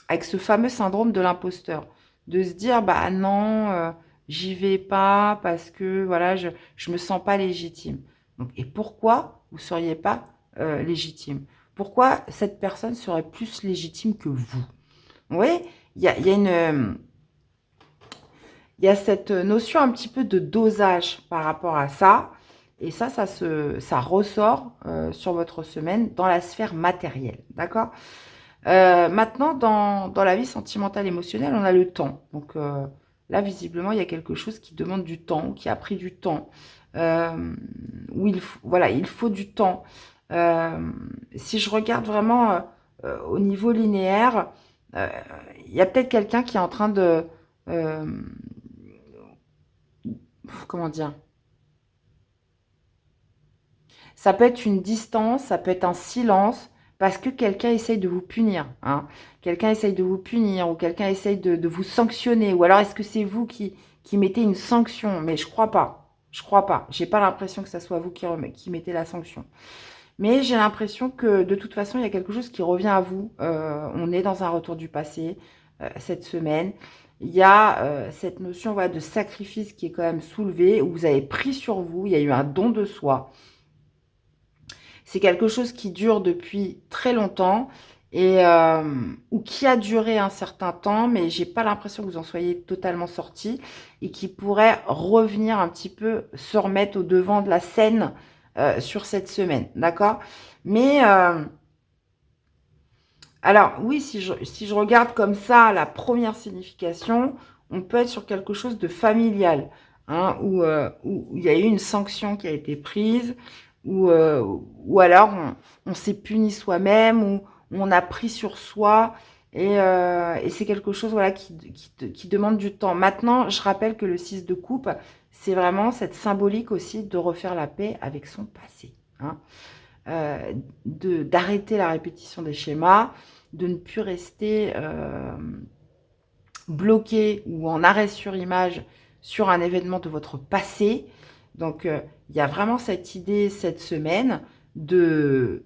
avec ce fameux syndrome de l'imposteur? De se dire, bah non, j'y vais pas parce que voilà, je me sens pas légitime. Donc, et pourquoi vous seriez pas légitime? Pourquoi cette personne serait plus légitime que vous? Vous voyez, il y a cette notion un petit peu de dosage par rapport à ça. Et ça ressort sur votre semaine dans la sphère matérielle. D'accord? Maintenant, dans la vie sentimentale émotionnelle, on a le temps. Donc là, visiblement, il y a quelque chose qui demande du temps, qui a pris du temps, où voilà, il faut du temps. Si je regarde vraiment au niveau linéaire, euh, il y a peut-être quelqu'un qui est en train de... euh, comment dire? Ça peut être une distance, ça peut être un silence, parce que quelqu'un essaye de vous punir, hein. Quelqu'un essaye de vous punir, ou quelqu'un essaye de vous sanctionner. Ou alors, est-ce que c'est vous qui mettez une sanction? Mais je crois pas. Je crois pas. J'ai pas l'impression que ça soit vous qui mettez la sanction. Mais j'ai l'impression que de toute façon, il y a quelque chose qui revient à vous. On est dans un retour du passé cette semaine. Il y a cette notion, voilà, de sacrifice qui est quand même soulevée, où vous avez pris sur vous, il y a eu un don de soi. C'est quelque chose qui dure depuis très longtemps, et ou qui a duré un certain temps, mais j'ai pas l'impression que vous en soyez totalement sorti, et qui pourrait revenir un petit peu, se remettre au devant de la scène sur cette semaine, d'accord? Mais alors oui, si je regarde comme ça la première signification, on peut être sur quelque chose de familial, hein, où il y a eu une sanction qui a été prise, ou alors on s'est puni soi-même, ou on a pris sur soi, et c'est quelque chose, voilà, qui demande du temps. Maintenant, je rappelle que le 6 de coupe, c'est vraiment cette symbolique aussi de refaire la paix avec son passé. Hein. D'arrêter la répétition des schémas, de ne plus rester bloqué ou en arrêt sur image sur un événement de votre passé. Donc, il y a vraiment cette idée cette semaine de,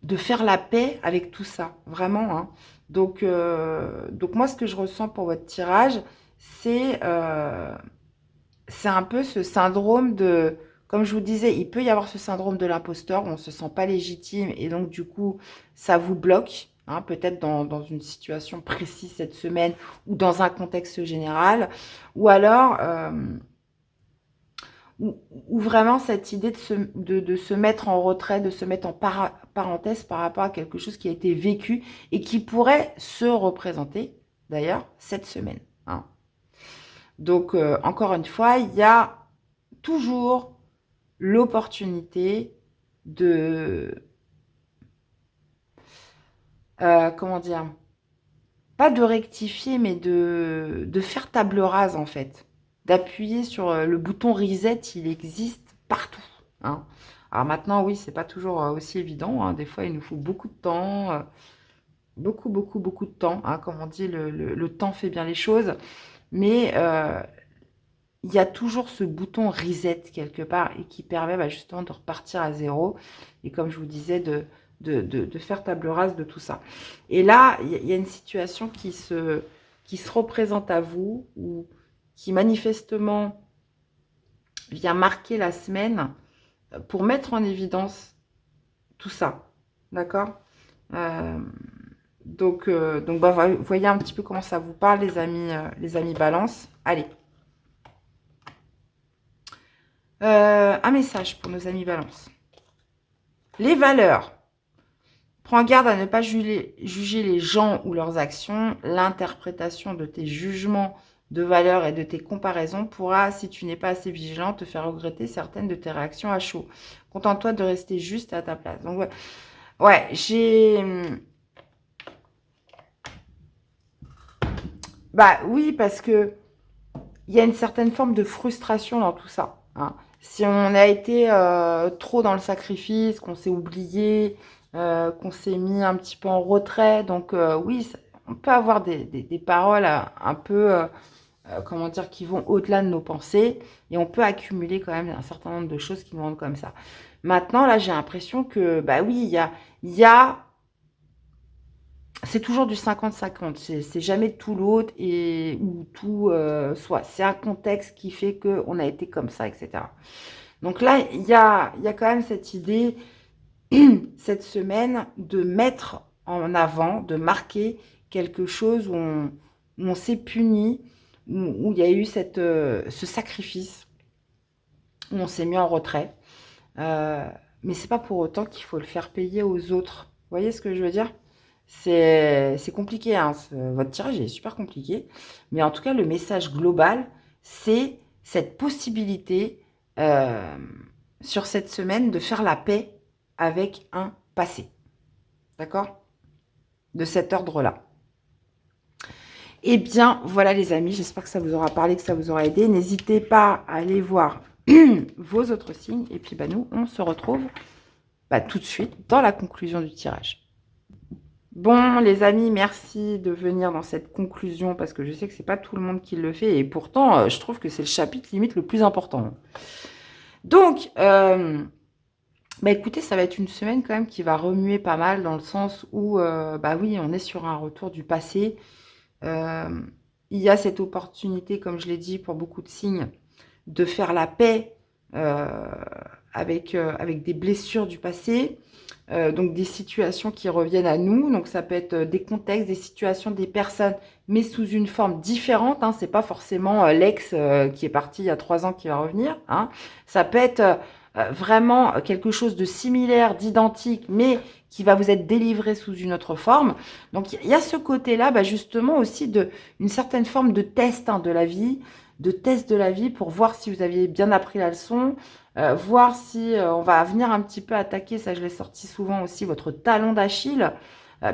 de faire la paix avec tout ça, vraiment. Hein. Donc moi, ce que je ressens pour votre tirage, c'est un peu ce syndrome de, comme je vous disais, il peut y avoir ce syndrome de l'imposteur où on ne se sent pas légitime et donc du coup, ça vous bloque, hein, peut-être dans une situation précise cette semaine ou dans un contexte général, ou alors, ou vraiment cette idée de se mettre en retrait, de se mettre en parenthèse par rapport à quelque chose qui a été vécu et qui pourrait se représenter, d'ailleurs, cette semaine. Hein. Donc, encore une fois, il y a toujours l'opportunité de, comment dire, pas de rectifier, mais de faire table rase, en fait. D'appuyer sur le bouton reset, il existe partout. Hein. Alors maintenant, oui, c'est pas toujours aussi évident. Hein. Des fois, il nous faut beaucoup de temps, beaucoup de temps. Hein. Comme on dit, le temps fait bien les choses. Mais il y a toujours ce bouton reset quelque part et qui permet justement de repartir à zéro. Et comme je vous disais, de faire table rase de tout ça. Et là, il y a une situation qui se représente à vous ou qui manifestement vient marquer la semaine pour mettre en évidence tout ça. D'accord donc, vous voyez un petit peu comment ça vous parle, les amis balance. Allez. Un message pour nos amis balance. Les valeurs. Prends garde à ne pas juger les gens ou leurs actions. L'interprétation de tes jugements de valeurs et de tes comparaisons pourra, si tu n'es pas assez vigilant, te faire regretter certaines de tes réactions à chaud. Contente-toi de rester juste à ta place. Donc, ouais, Bah oui, parce que il y a une certaine forme de frustration dans tout ça. Hein. Si on a été trop dans le sacrifice, qu'on s'est oublié, qu'on s'est mis un petit peu en retrait, donc oui, on peut avoir des paroles un peu, comment dire, qui vont au-delà de nos pensées, et on peut accumuler quand même un certain nombre de choses qui nous rendent comme ça. Maintenant, là, j'ai l'impression que, bah oui, il y a c'est toujours du 50-50, c'est jamais tout l'autre et ou tout soit. C'est un contexte qui fait qu'on a été comme ça, etc. Donc là, il y a quand même cette idée, cette semaine, de mettre en avant, de marquer quelque chose où on s'est puni, où il y a eu ce sacrifice, où on s'est mis en retrait. Mais c'est pas pour autant qu'il faut le faire payer aux autres. Vous voyez ce que je veux dire? C'est compliqué, hein. Votre tirage est super compliqué. Mais en tout cas, le message global, c'est cette possibilité euh, sur cette semaine de faire la paix avec un passé. D'accord? De cet ordre-là. Eh bien, voilà les amis, j'espère que ça vous aura parlé, que ça vous aura aidé. N'hésitez pas à aller voir vos autres signes. Et puis, nous, on se retrouve tout de suite dans la conclusion du tirage. Bon, les amis, merci de venir dans cette conclusion parce que je sais que c'est pas tout le monde qui le fait et pourtant, je trouve que c'est le chapitre limite le plus important. Donc, écoutez, ça va être une semaine quand même qui va remuer pas mal dans le sens où, oui, on est sur un retour du passé. Il y a cette opportunité, comme je l'ai dit, pour beaucoup de signes, de faire la paix avec des blessures du passé. Donc des situations qui reviennent à nous. Donc ça peut être des contextes, des situations, des personnes, mais sous une forme différente. Hein. C'est pas forcément l'ex qui est parti il y a 3 ans qui va revenir. Hein. Ça peut être vraiment quelque chose de similaire, d'identique, mais qui va vous être délivré sous une autre forme. Donc il y a ce côté-là, justement aussi une certaine forme de test de la vie, pour voir si vous aviez bien appris la leçon, voir si on va venir un petit peu attaquer, ça je l'ai sorti souvent aussi, votre talon d'Achille,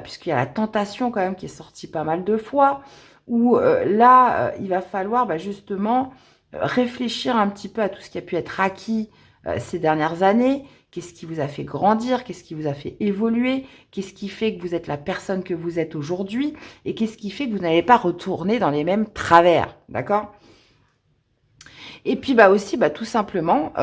puisqu'il y a la tentation quand même qui est sortie pas mal de fois, où là, il va falloir justement, réfléchir un petit peu à tout ce qui a pu être acquis ces dernières années. Qu'est-ce qui vous a fait grandir? Qu'est-ce qui vous a fait évoluer? Qu'est-ce qui fait que vous êtes la personne que vous êtes aujourd'hui? Et qu'est-ce qui fait que vous n'allez pas retourner dans les mêmes travers? D'accord? Et puis aussi, tout simplement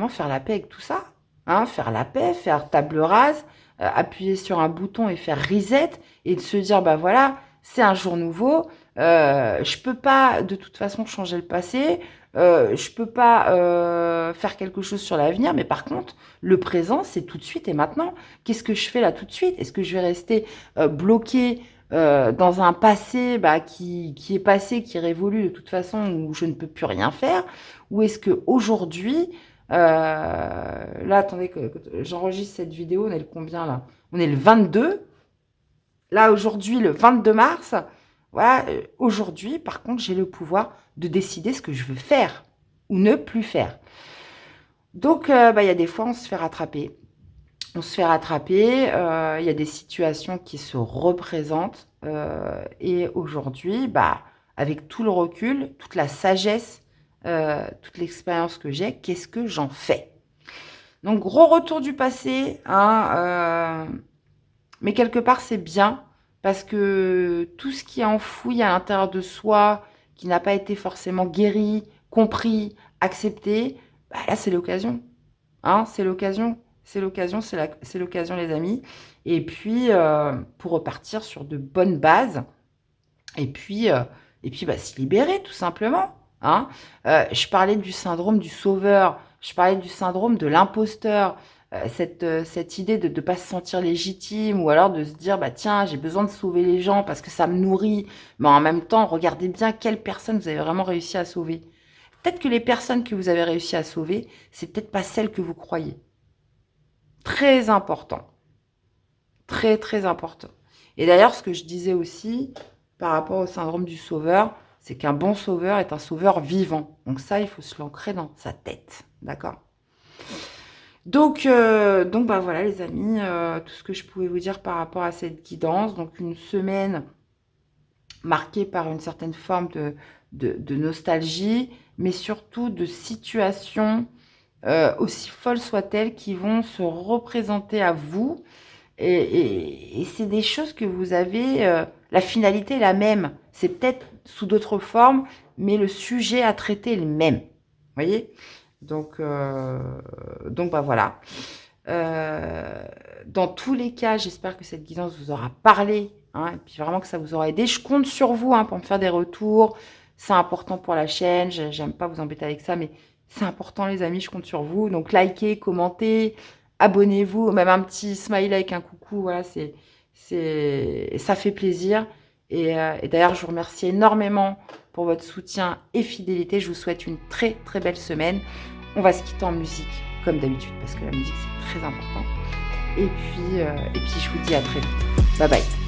faire la paix avec tout ça. Hein, faire la paix, faire table rase, appuyer sur un bouton et faire reset et de se dire, voilà, c'est un jour nouveau. Je peux pas de toute façon changer le passé. Je peux pas faire quelque chose sur l'avenir, mais par contre, le présent, c'est tout de suite et maintenant. Qu'est-ce que je fais là tout de suite? Est-ce que je vais rester bloqué dans un passé qui est passé, qui est révolu de toute façon, où je ne peux plus rien faire? Ou est-ce que aujourd'hui, là, attendez que j'enregistre cette vidéo, on est le combien là? On est le 22. Là, aujourd'hui, le 22 mars, voilà, aujourd'hui, par contre, j'ai le pouvoir de décider ce que je veux faire ou ne plus faire. Donc, il y a des fois, on se fait rattraper. On se fait rattraper, il y a des situations qui se représentent. Et aujourd'hui, avec tout le recul, toute la sagesse, toute l'expérience que j'ai, qu'est-ce que j'en fais? Donc, gros retour du passé, hein, mais quelque part, c'est bien parce que tout ce qui est enfoui à l'intérieur de soi, qui n'a pas été forcément guéri, compris, accepté, là, c'est l'occasion. Hein, c'est l'occasion. C'est l'occasion, c'est l'occasion, les amis. Et puis, pour repartir sur de bonnes bases. Et puis, se libérer, tout simplement. Hein. Je parlais du syndrome du sauveur. Je parlais du syndrome de l'imposteur. Cette idée de ne pas se sentir légitime ou alors de se dire, tiens, j'ai besoin de sauver les gens parce que ça me nourrit. Mais en même temps, regardez bien quelles personnes vous avez vraiment réussi à sauver. Peut-être que les personnes que vous avez réussi à sauver, c'est peut-être pas celles que vous croyez. Très important. Très, très important. Et d'ailleurs, ce que je disais aussi par rapport au syndrome du sauveur, c'est qu'un bon sauveur est un sauveur vivant. Donc ça, il faut se l'ancrer dans sa tête. D'accord? Donc voilà, les amis, tout ce que je pouvais vous dire par rapport à cette guidance. Donc, une semaine marquée par une certaine forme de nostalgie, mais surtout de situations, aussi folles soient-elles, qui vont se représenter à vous. Et c'est des choses que vous avez, la finalité est la même. C'est peut-être sous d'autres formes, mais le sujet à traiter est le même. Vous voyez? Donc voilà. Dans tous les cas, j'espère que cette guidance vous aura parlé, hein, et puis vraiment que ça vous aura aidé. Je compte sur vous, hein, pour me faire des retours. C'est important pour la chaîne. J'aime pas vous embêter avec ça, mais c'est important, les amis. Je compte sur vous. Donc, likez, commentez, abonnez-vous. Même un petit smiley avec un coucou. Voilà, ça fait plaisir. Et d'ailleurs, je vous remercie énormément pour votre soutien et fidélité. Je vous souhaite une très, très belle semaine. On va se quitter en musique, comme d'habitude, parce que la musique, c'est très important. Et puis, je vous dis à très vite. Bye bye.